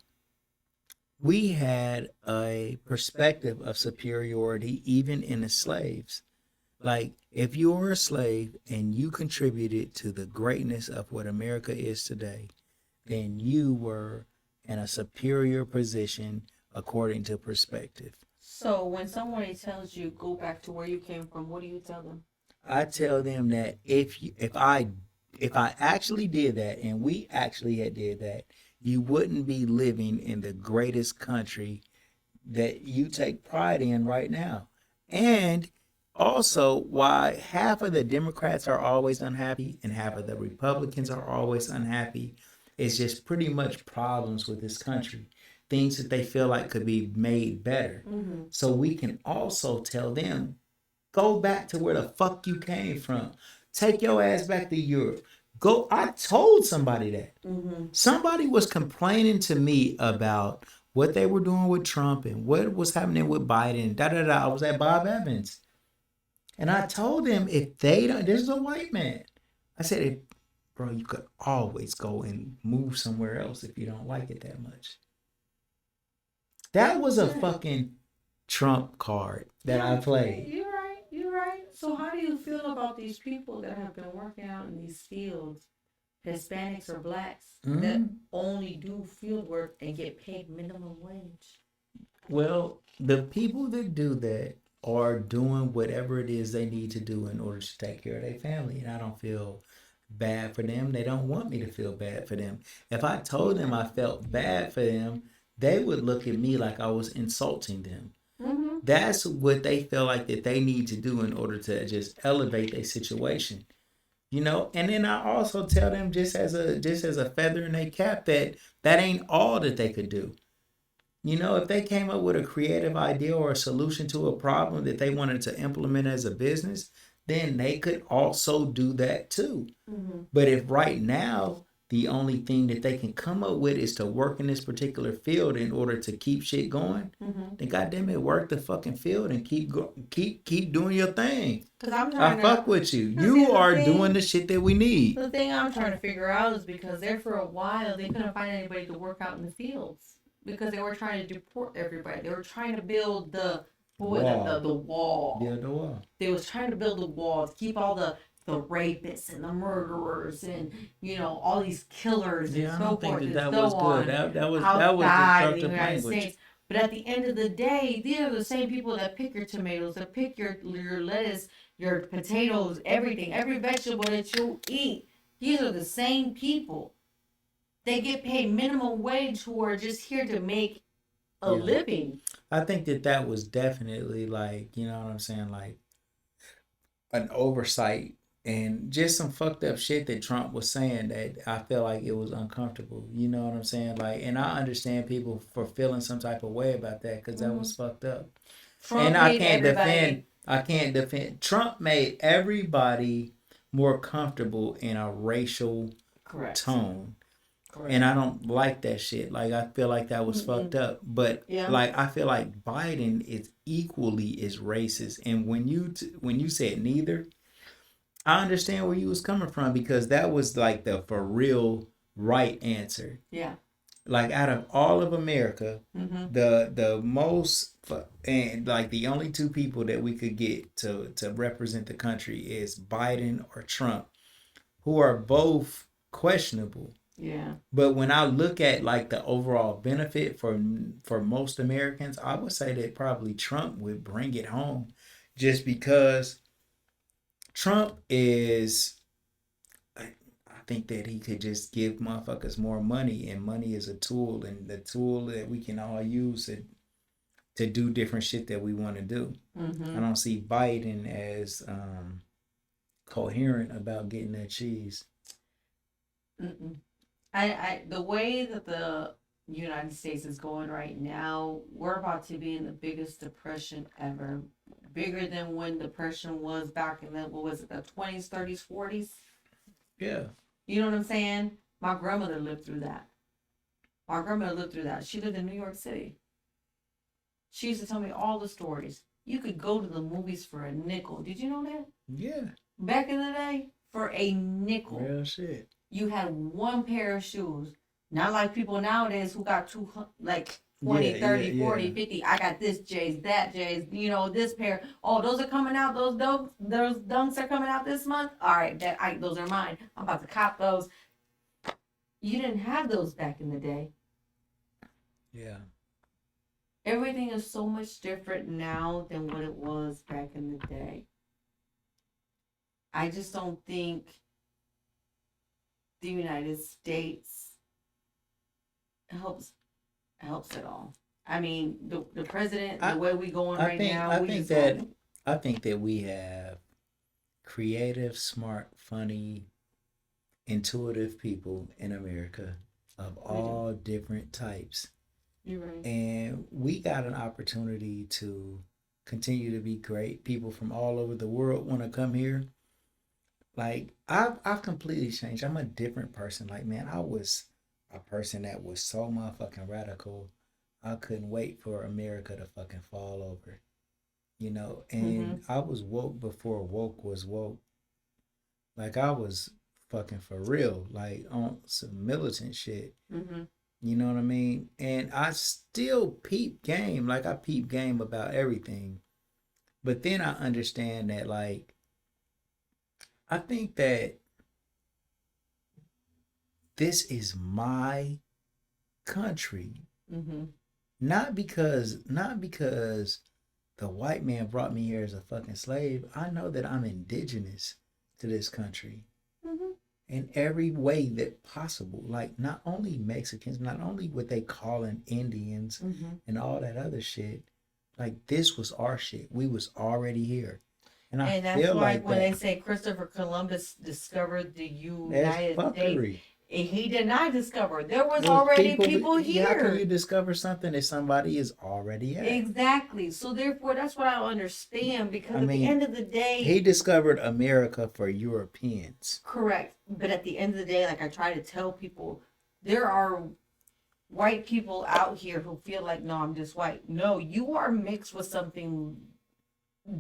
A: a perspective of superiority even in the slaves. Like if you were a slave and you contributed to the greatness of what America is today, then you were in a superior position according to perspective.
B: So when somebody tells you go back to where you came from, what do you tell them?
A: I tell them that if I actually did that, and we actually had did that, you wouldn't be living in the greatest country that you take pride in right now. And also why half of the Democrats are always unhappy and half of the Republicans are always unhappy is just pretty much problems with this country, things that they feel like could be made better.
B: Mm-hmm.
A: So we can also tell them, go back to where the fuck you came from. Take your ass back to Europe. Go. I told somebody that.
B: Mm-hmm.
A: Somebody was complaining to me about what they were doing with Trump and what was happening with Biden. Da da da. I was at Bob Evans. And I told them if they don't, this is a white man. I said, bro, you could always go and move somewhere else if you don't like it that much. That was a fucking trump card that I played.
B: You're right. You're right. So how do you feel about these people that have been working out in these fields, Hispanics or blacks, that only do field work and get paid minimum wage?
A: Well, the people that do that are doing whatever it is they need to do in order to take care of their family. And I don't feel bad for them. They don't want me to feel bad for them. If I told them I felt bad for them, they would look at me like I was insulting them.
B: Mm-hmm.
A: That's what they feel like that they need to do in order to just elevate their situation. You know, and then I also tell them just as a feather in their cap that that ain't all that they could do. You know, if they came up with a creative idea or a solution to a problem that they wanted to implement as a business, then they could also do that too.
B: Mm-hmm.
A: But if right now the only thing that they can come up with is to work in this particular field in order to keep shit going,
B: Mm-hmm.
A: then goddamn it, work the fucking field and keep doing your thing.
B: Because I'm
A: I
B: trying
A: fuck
B: to.
A: with you.
B: See,
A: You
B: the
A: are
B: thing-
A: doing the shit that we need.
B: The thing I'm trying to figure out is because there for a while they couldn't find anybody to work out in the fields because they were trying to deport everybody. They were trying to build the
A: Wall.
B: the wall.
A: Build the wall.
B: They was trying to build the wall to keep all the rapists and the murderers and all these killers
A: Yeah, I
B: and so
A: don't
B: forth
A: think
B: and
A: that
B: so
A: was
B: on
A: good. That was
B: outside the
A: destructive
B: United
A: language.
B: States. But at the end of the day, these are the same people that pick your tomatoes, that pick your lettuce, your potatoes, everything, every vegetable that you eat. These are the same people. They get paid minimum wage who are just here to make a
A: Yeah.
B: living.
A: I think that was definitely like, you know what I'm saying, like an oversight and just some fucked up shit that Trump was saying that I feel like it was uncomfortable. You know what I'm saying? Like, and I understand people for feeling some type of way about that because that was fucked up.
B: Trump
A: And I
B: made
A: can't
B: everybody-
A: defend. I can't defend. Trump made everybody more comfortable in a racial
B: Correct.
A: tone.
B: Correct.
A: And I don't like that shit. Like I feel like that was fucked up. But
B: Yeah.
A: like I feel like Biden is equally as racist. And when you said neither, I understand where you was coming from because that was like the for real right answer.
B: Yeah.
A: Like out of all of America,
B: Mm-hmm.
A: the most and like the only two people that we could get to represent the country is Biden or Trump, who are both questionable.
B: Yeah.
A: But when I look at like the overall benefit for most Americans, I would say that probably Trump would bring it home, just because Trump is. I think that he could just give motherfuckers more money, and money is a tool, and the tool that we can all use to do different shit that we want to do.
B: Mm-hmm.
A: I don't see Biden as coherent about getting that cheese.
B: Mm-mm. I the way that the United States is going right now, we're about to be in the biggest depression ever, bigger than when depression was back in the what was it, the 20s, 30s, 40s.
A: Yeah.
B: You know what I'm saying? My grandmother lived through that. She lived in New York City. She used to tell me all the stories. You could go to the movies for a nickel. Did you know that?
A: Yeah.
B: Back in the day, for a nickel.
A: Real shit.
B: You had one pair of shoes. Not like people nowadays who got two, like 20,
A: Yeah,
B: 30,
A: yeah,
B: 40,
A: yeah.
B: 50. I got this J's, that J's, this pair. Oh, those are coming out. Those dunks are coming out this month. All right, those are mine. I'm about to cop those. You didn't have those back in the day.
A: Yeah.
B: Everything is so much different now than what it was back in the day. I just don't think the United States helps at all. I mean, the president, the way we going right now, we just
A: I think that we have creative, smart, funny, intuitive people in America of all different types.
B: You're right.
A: And we got an opportunity to continue to be great. People from all over the world want to come here. Like I've completely changed. I'm a different person. Like, man, I was a person that was so motherfucking radical. I couldn't wait for America to fucking fall over. You know, and I was woke before woke was woke. Like I was fucking for real, like on some militant shit.
B: Mm-hmm.
A: You know what I mean? And I still peep game. Like I peep game about everything. But then I understand that, like, I think that this is my country.
B: Mm-hmm.
A: Not because the white man brought me here as a fucking slave. I know that I'm indigenous to this country in every way that possible. Like not only Mexicans, not only what they calling Indians and all that other shit. Like this was our shit. We was already here. And
B: that's
A: feel
B: why
A: like
B: when
A: that,
B: they say Christopher Columbus discovered the
A: that's
B: United
A: fuckery.
B: States, he did not discover. There was already people here.
A: How can you discover something that somebody is already at?
B: Exactly. So therefore, that's what I don't understand. Because at the end of the day,
A: he discovered America for Europeans.
B: Correct. But at the end of the day, like I try to tell people, there are white people out here who feel like, no, I'm just white. No, you are mixed with something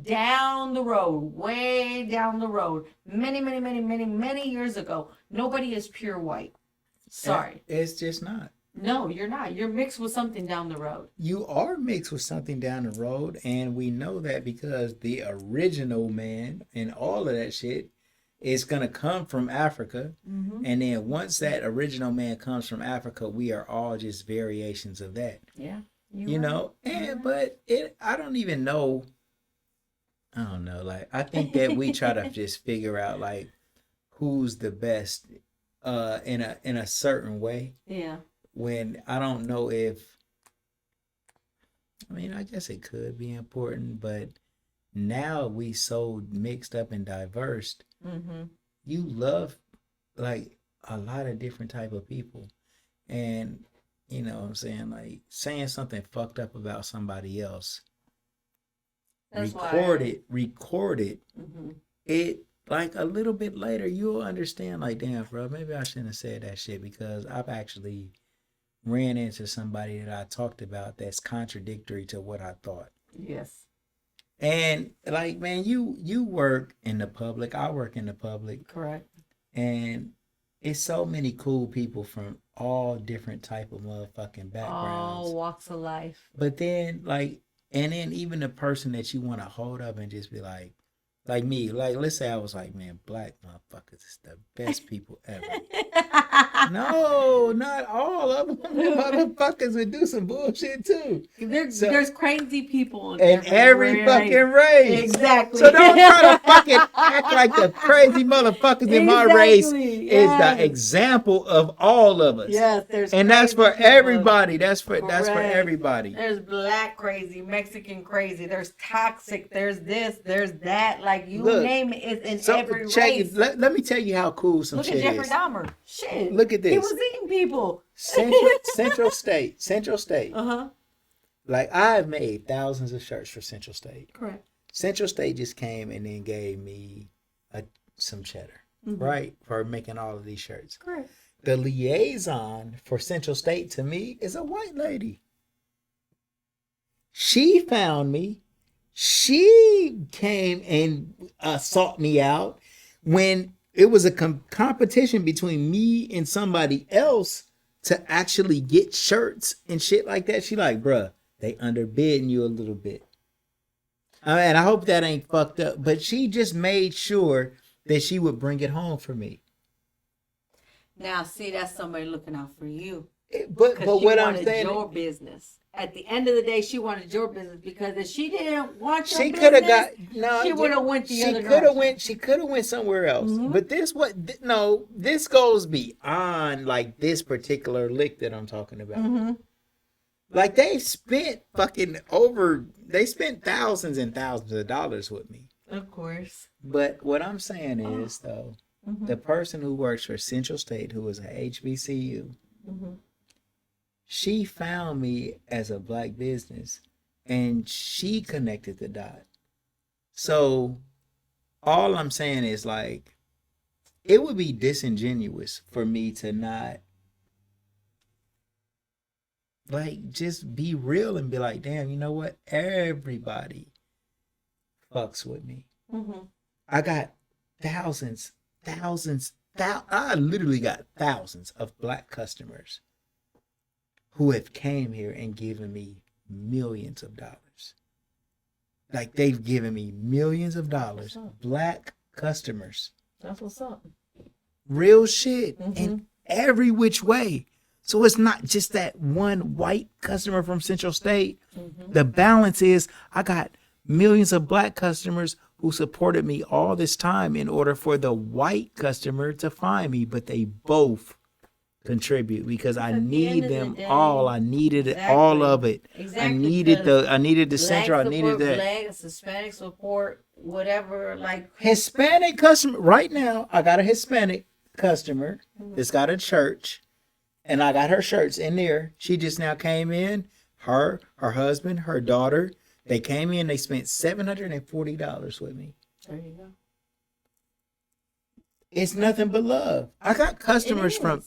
B: down the road, way down the road, many years ago. Nobody is pure white. Sorry.
A: It's just not.
B: No, you're not. You're mixed with something down the road.
A: You are mixed with something down the road, and we know that because the original man and all of that shit is going to come from Africa. And then once that original man comes from Africa, we are all just variations of that.
B: Yeah.
A: You know? And but I don't even know. I don't know. Like I think that we try to just figure out like who's the best in a certain way.
B: Yeah.
A: When I don't know if, I mean, I guess it could be important, but now we so mixed up and diverse. You love like a lot of different type of people, and you know what I'm saying, like saying something fucked up about somebody else.
B: That's
A: record it. It like a little bit later you'll understand like, damn bro, maybe I shouldn't have said that shit because I've actually ran into somebody that I talked about that's contradictory to what I thought.
B: Yes.
A: And like, man, you work in the public, I work in the public.
B: Correct.
A: And it's so many cool people from all different type of motherfucking backgrounds.
B: All walks of life.
A: But then like, and then even the person that you want to hold up and just be like me, like let's say I was like, man, black motherfuckers is the best people ever. No, not all of them. Motherfuckers would do some bullshit too.
B: There's crazy people
A: in every fucking race.
B: Exactly.
A: So don't try to fucking act like the crazy motherfuckers in my race is the example of all of us.
B: Yes, there's
A: and that's for everybody. That's for everybody.
B: There's black crazy, Mexican crazy. There's toxic. There's this. There's that. Like you name it, it's in every race.
A: Let me tell you how cool some shit is.
B: Look at Jeffrey Dahmer. Shit.
A: Look at this.
B: He was eating people.
A: Central State. Like I've made thousands of shirts for Central State.
B: Correct.
A: Central State just came and then gave me some cheddar, right, for making all of these shirts.
B: Correct.
A: The liaison for Central State to me is a white lady. She found me. She came and sought me out when it was a competition between me and somebody else to actually get shirts and shit like that. She like, bruh, they underbidding you a little bit. And I hope that ain't fucked up. But she just made sure that she would bring it home for me.
B: Now, see, that's somebody looking out for you.
A: But what I'm saying,
B: your business. At the end of the day, she wanted your business because if she didn't want your
A: she
B: business,
A: could have got no.
B: She would have went the other direction.
A: She could have went somewhere else. But this this goes beyond like this particular lick that I'm talking about. Like they spent they spent thousands and thousands of dollars with me.
B: Of course.
A: But what I'm saying is though,
B: Mm-hmm.
A: the person who works for Central State, who was at HBCU,
B: Mm-hmm.
A: she found me as a black business, and she connected the dot. So all I'm saying is like, it would be disingenuous for me to not like just be real and be like, damn, you know what? Everybody fucks with me.
B: Mm-hmm.
A: I got I literally got thousands of black customers who have came here and given me millions of dollars. Like they've given me millions of dollars. Black customers.
B: That's what's up.
A: Real shit.
B: Mm-hmm.
A: In every which way. So it's not just that one white customer from Central State.
B: Mm-hmm.
A: The balance is I got millions of black customers who supported me all this time in order for the white customer to find me, but they both contribute because I
B: At the
A: need
B: end of the
A: them
B: day,
A: all. I needed
B: exactly.
A: all of it.
B: Exactly.
A: I needed the center. I needed that.
B: Blacks, Hispanic support, whatever. Like
A: Hispanic customer. Right now, I got a Hispanic customer that's got a church, and I got her shirts in there. She just now came in. Her husband, her daughter. They came in. They spent $740 with me.
B: There you go.
A: It's nothing but love. I got customers from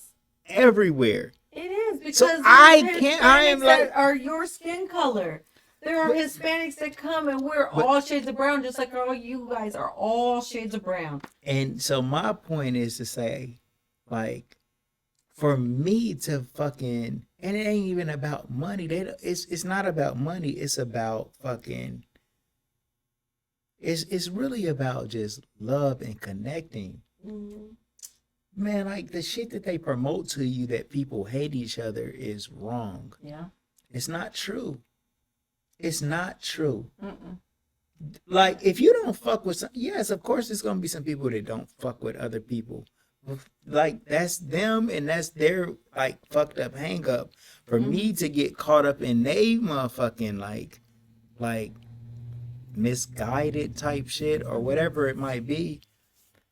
A: everywhere.
B: It is because
A: So I can't. I am
B: Hispanics
A: like,
B: that are your skin color. There are Hispanics that come and we're all shades of brown, just like all you guys are all shades of brown.
A: and so my point is to say, like, for me to fucking, and it ain't even about money. It's not about money. It's about fucking. It's really about just love and connecting.
B: Mm-hmm.
A: Man, like the shit that they promote to you that people hate each other is wrong.
B: Yeah.
A: It's not true. It's not true.
B: Mm-mm.
A: Like if you don't fuck with some, yes, of course there's gonna be some people that don't fuck with other people. Like that's them and that's their like fucked up hang up. For me to get caught up in they motherfucking like misguided type shit or whatever it might be,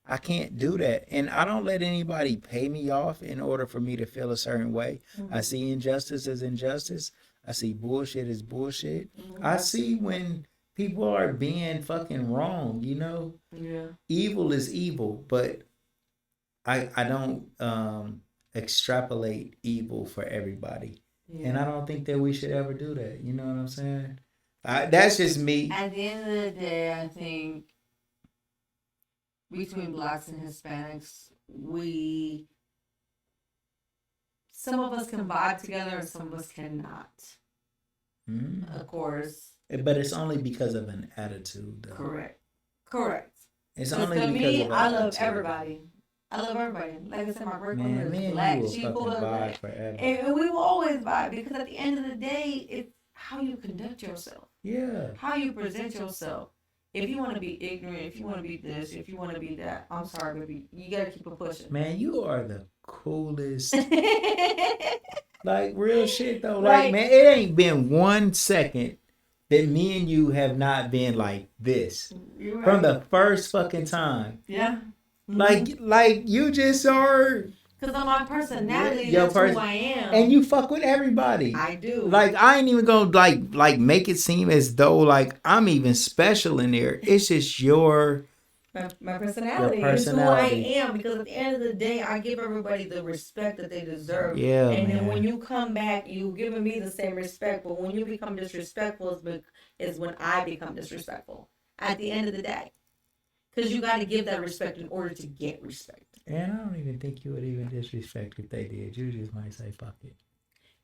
A: I can't do that. And I don't let anybody pay me off in order for me to feel a certain way. I see injustice as injustice. I see bullshit as bullshit. I see when people are being fucking wrong, you know?
B: Yeah.
A: Evil is evil, but I don't extrapolate evil for everybody. And I don't think that we should ever do that. You know what I'm saying? That's just me.
B: At the end of the day, I think between blacks and Hispanics, some of us can vibe together and some of us cannot. Of course.
A: But it's only because of an attitude, though.
B: Correct.
A: It's
B: Because
A: only
B: to
A: because
B: me,
A: of an
B: I love
A: attitude.
B: everybody. I love everybody. Like I said, my birthday
A: Man, me
B: is
A: and
B: black.
A: you will
B: She
A: fucking
B: full of
A: vibe
B: black.
A: forever.
B: And we will always vibe because at the end of the day, it's how you conduct yourself.
A: Yeah.
B: How you present yourself. If you want to be ignorant, if you want to be this, if you want to be that, I'm sorry, baby. You got to keep it pushing.
A: Man, you are the coolest. Like, real shit, though. Like,
B: Right.
A: man, it ain't been 1 second that me and you have not been like this.
B: You're
A: From
B: right.
A: the first fucking time.
B: Yeah.
A: Like you just are.
B: Because of my personality,
A: Your
B: that's
A: person-
B: who I am.
A: And you fuck with everybody.
B: I do.
A: Like I ain't even gonna like make it seem as though like I'm even special in there. It's just your
B: My personality
A: Your
B: is who I
A: personality.
B: am because at the end of the day, I give everybody the respect that they deserve.
A: Yeah,
B: And
A: man.
B: then when you come back, you giving me the same respect. But when you become disrespectful, is when I become disrespectful. At the end of the day, because you got to give that respect in order to get respect.
A: And I don't even think you would even disrespect if they did. You just might say fuck it.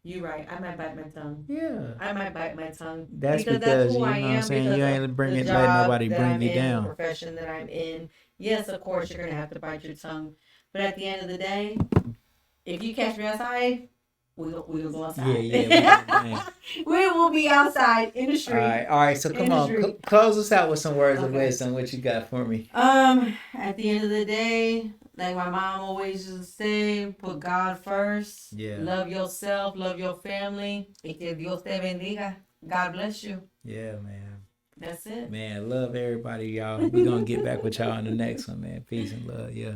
B: You're right. I might bite my tongue.
A: Yeah.
B: I might bite my tongue.
A: That's because
B: who
A: you know
B: I
A: what I'm
B: am,
A: saying,
B: because
A: you
B: of
A: ain't
B: the
A: letting
B: job
A: nobody
B: that
A: bring
B: I'm
A: you
B: in,
A: down.
B: The profession that I'm in. Yes, of course, you're going to have to bite your tongue. But at the end of the day, if you catch me outside, we'll go outside.
A: Yeah.
B: We will be outside in the
A: All
B: street.
A: right. So come on, close us out with some words of
B: Okay.
A: wisdom. What you got for me?
B: At the end of the day, Like my mom always used to say, put God first.
A: Yeah.
B: Love yourself, love your family. Y que Dios te bendiga. God bless you.
A: Yeah, man.
B: That's it.
A: Man, love everybody, y'all. We're gonna get back with y'all in the next one, man. Peace and love. Yeah.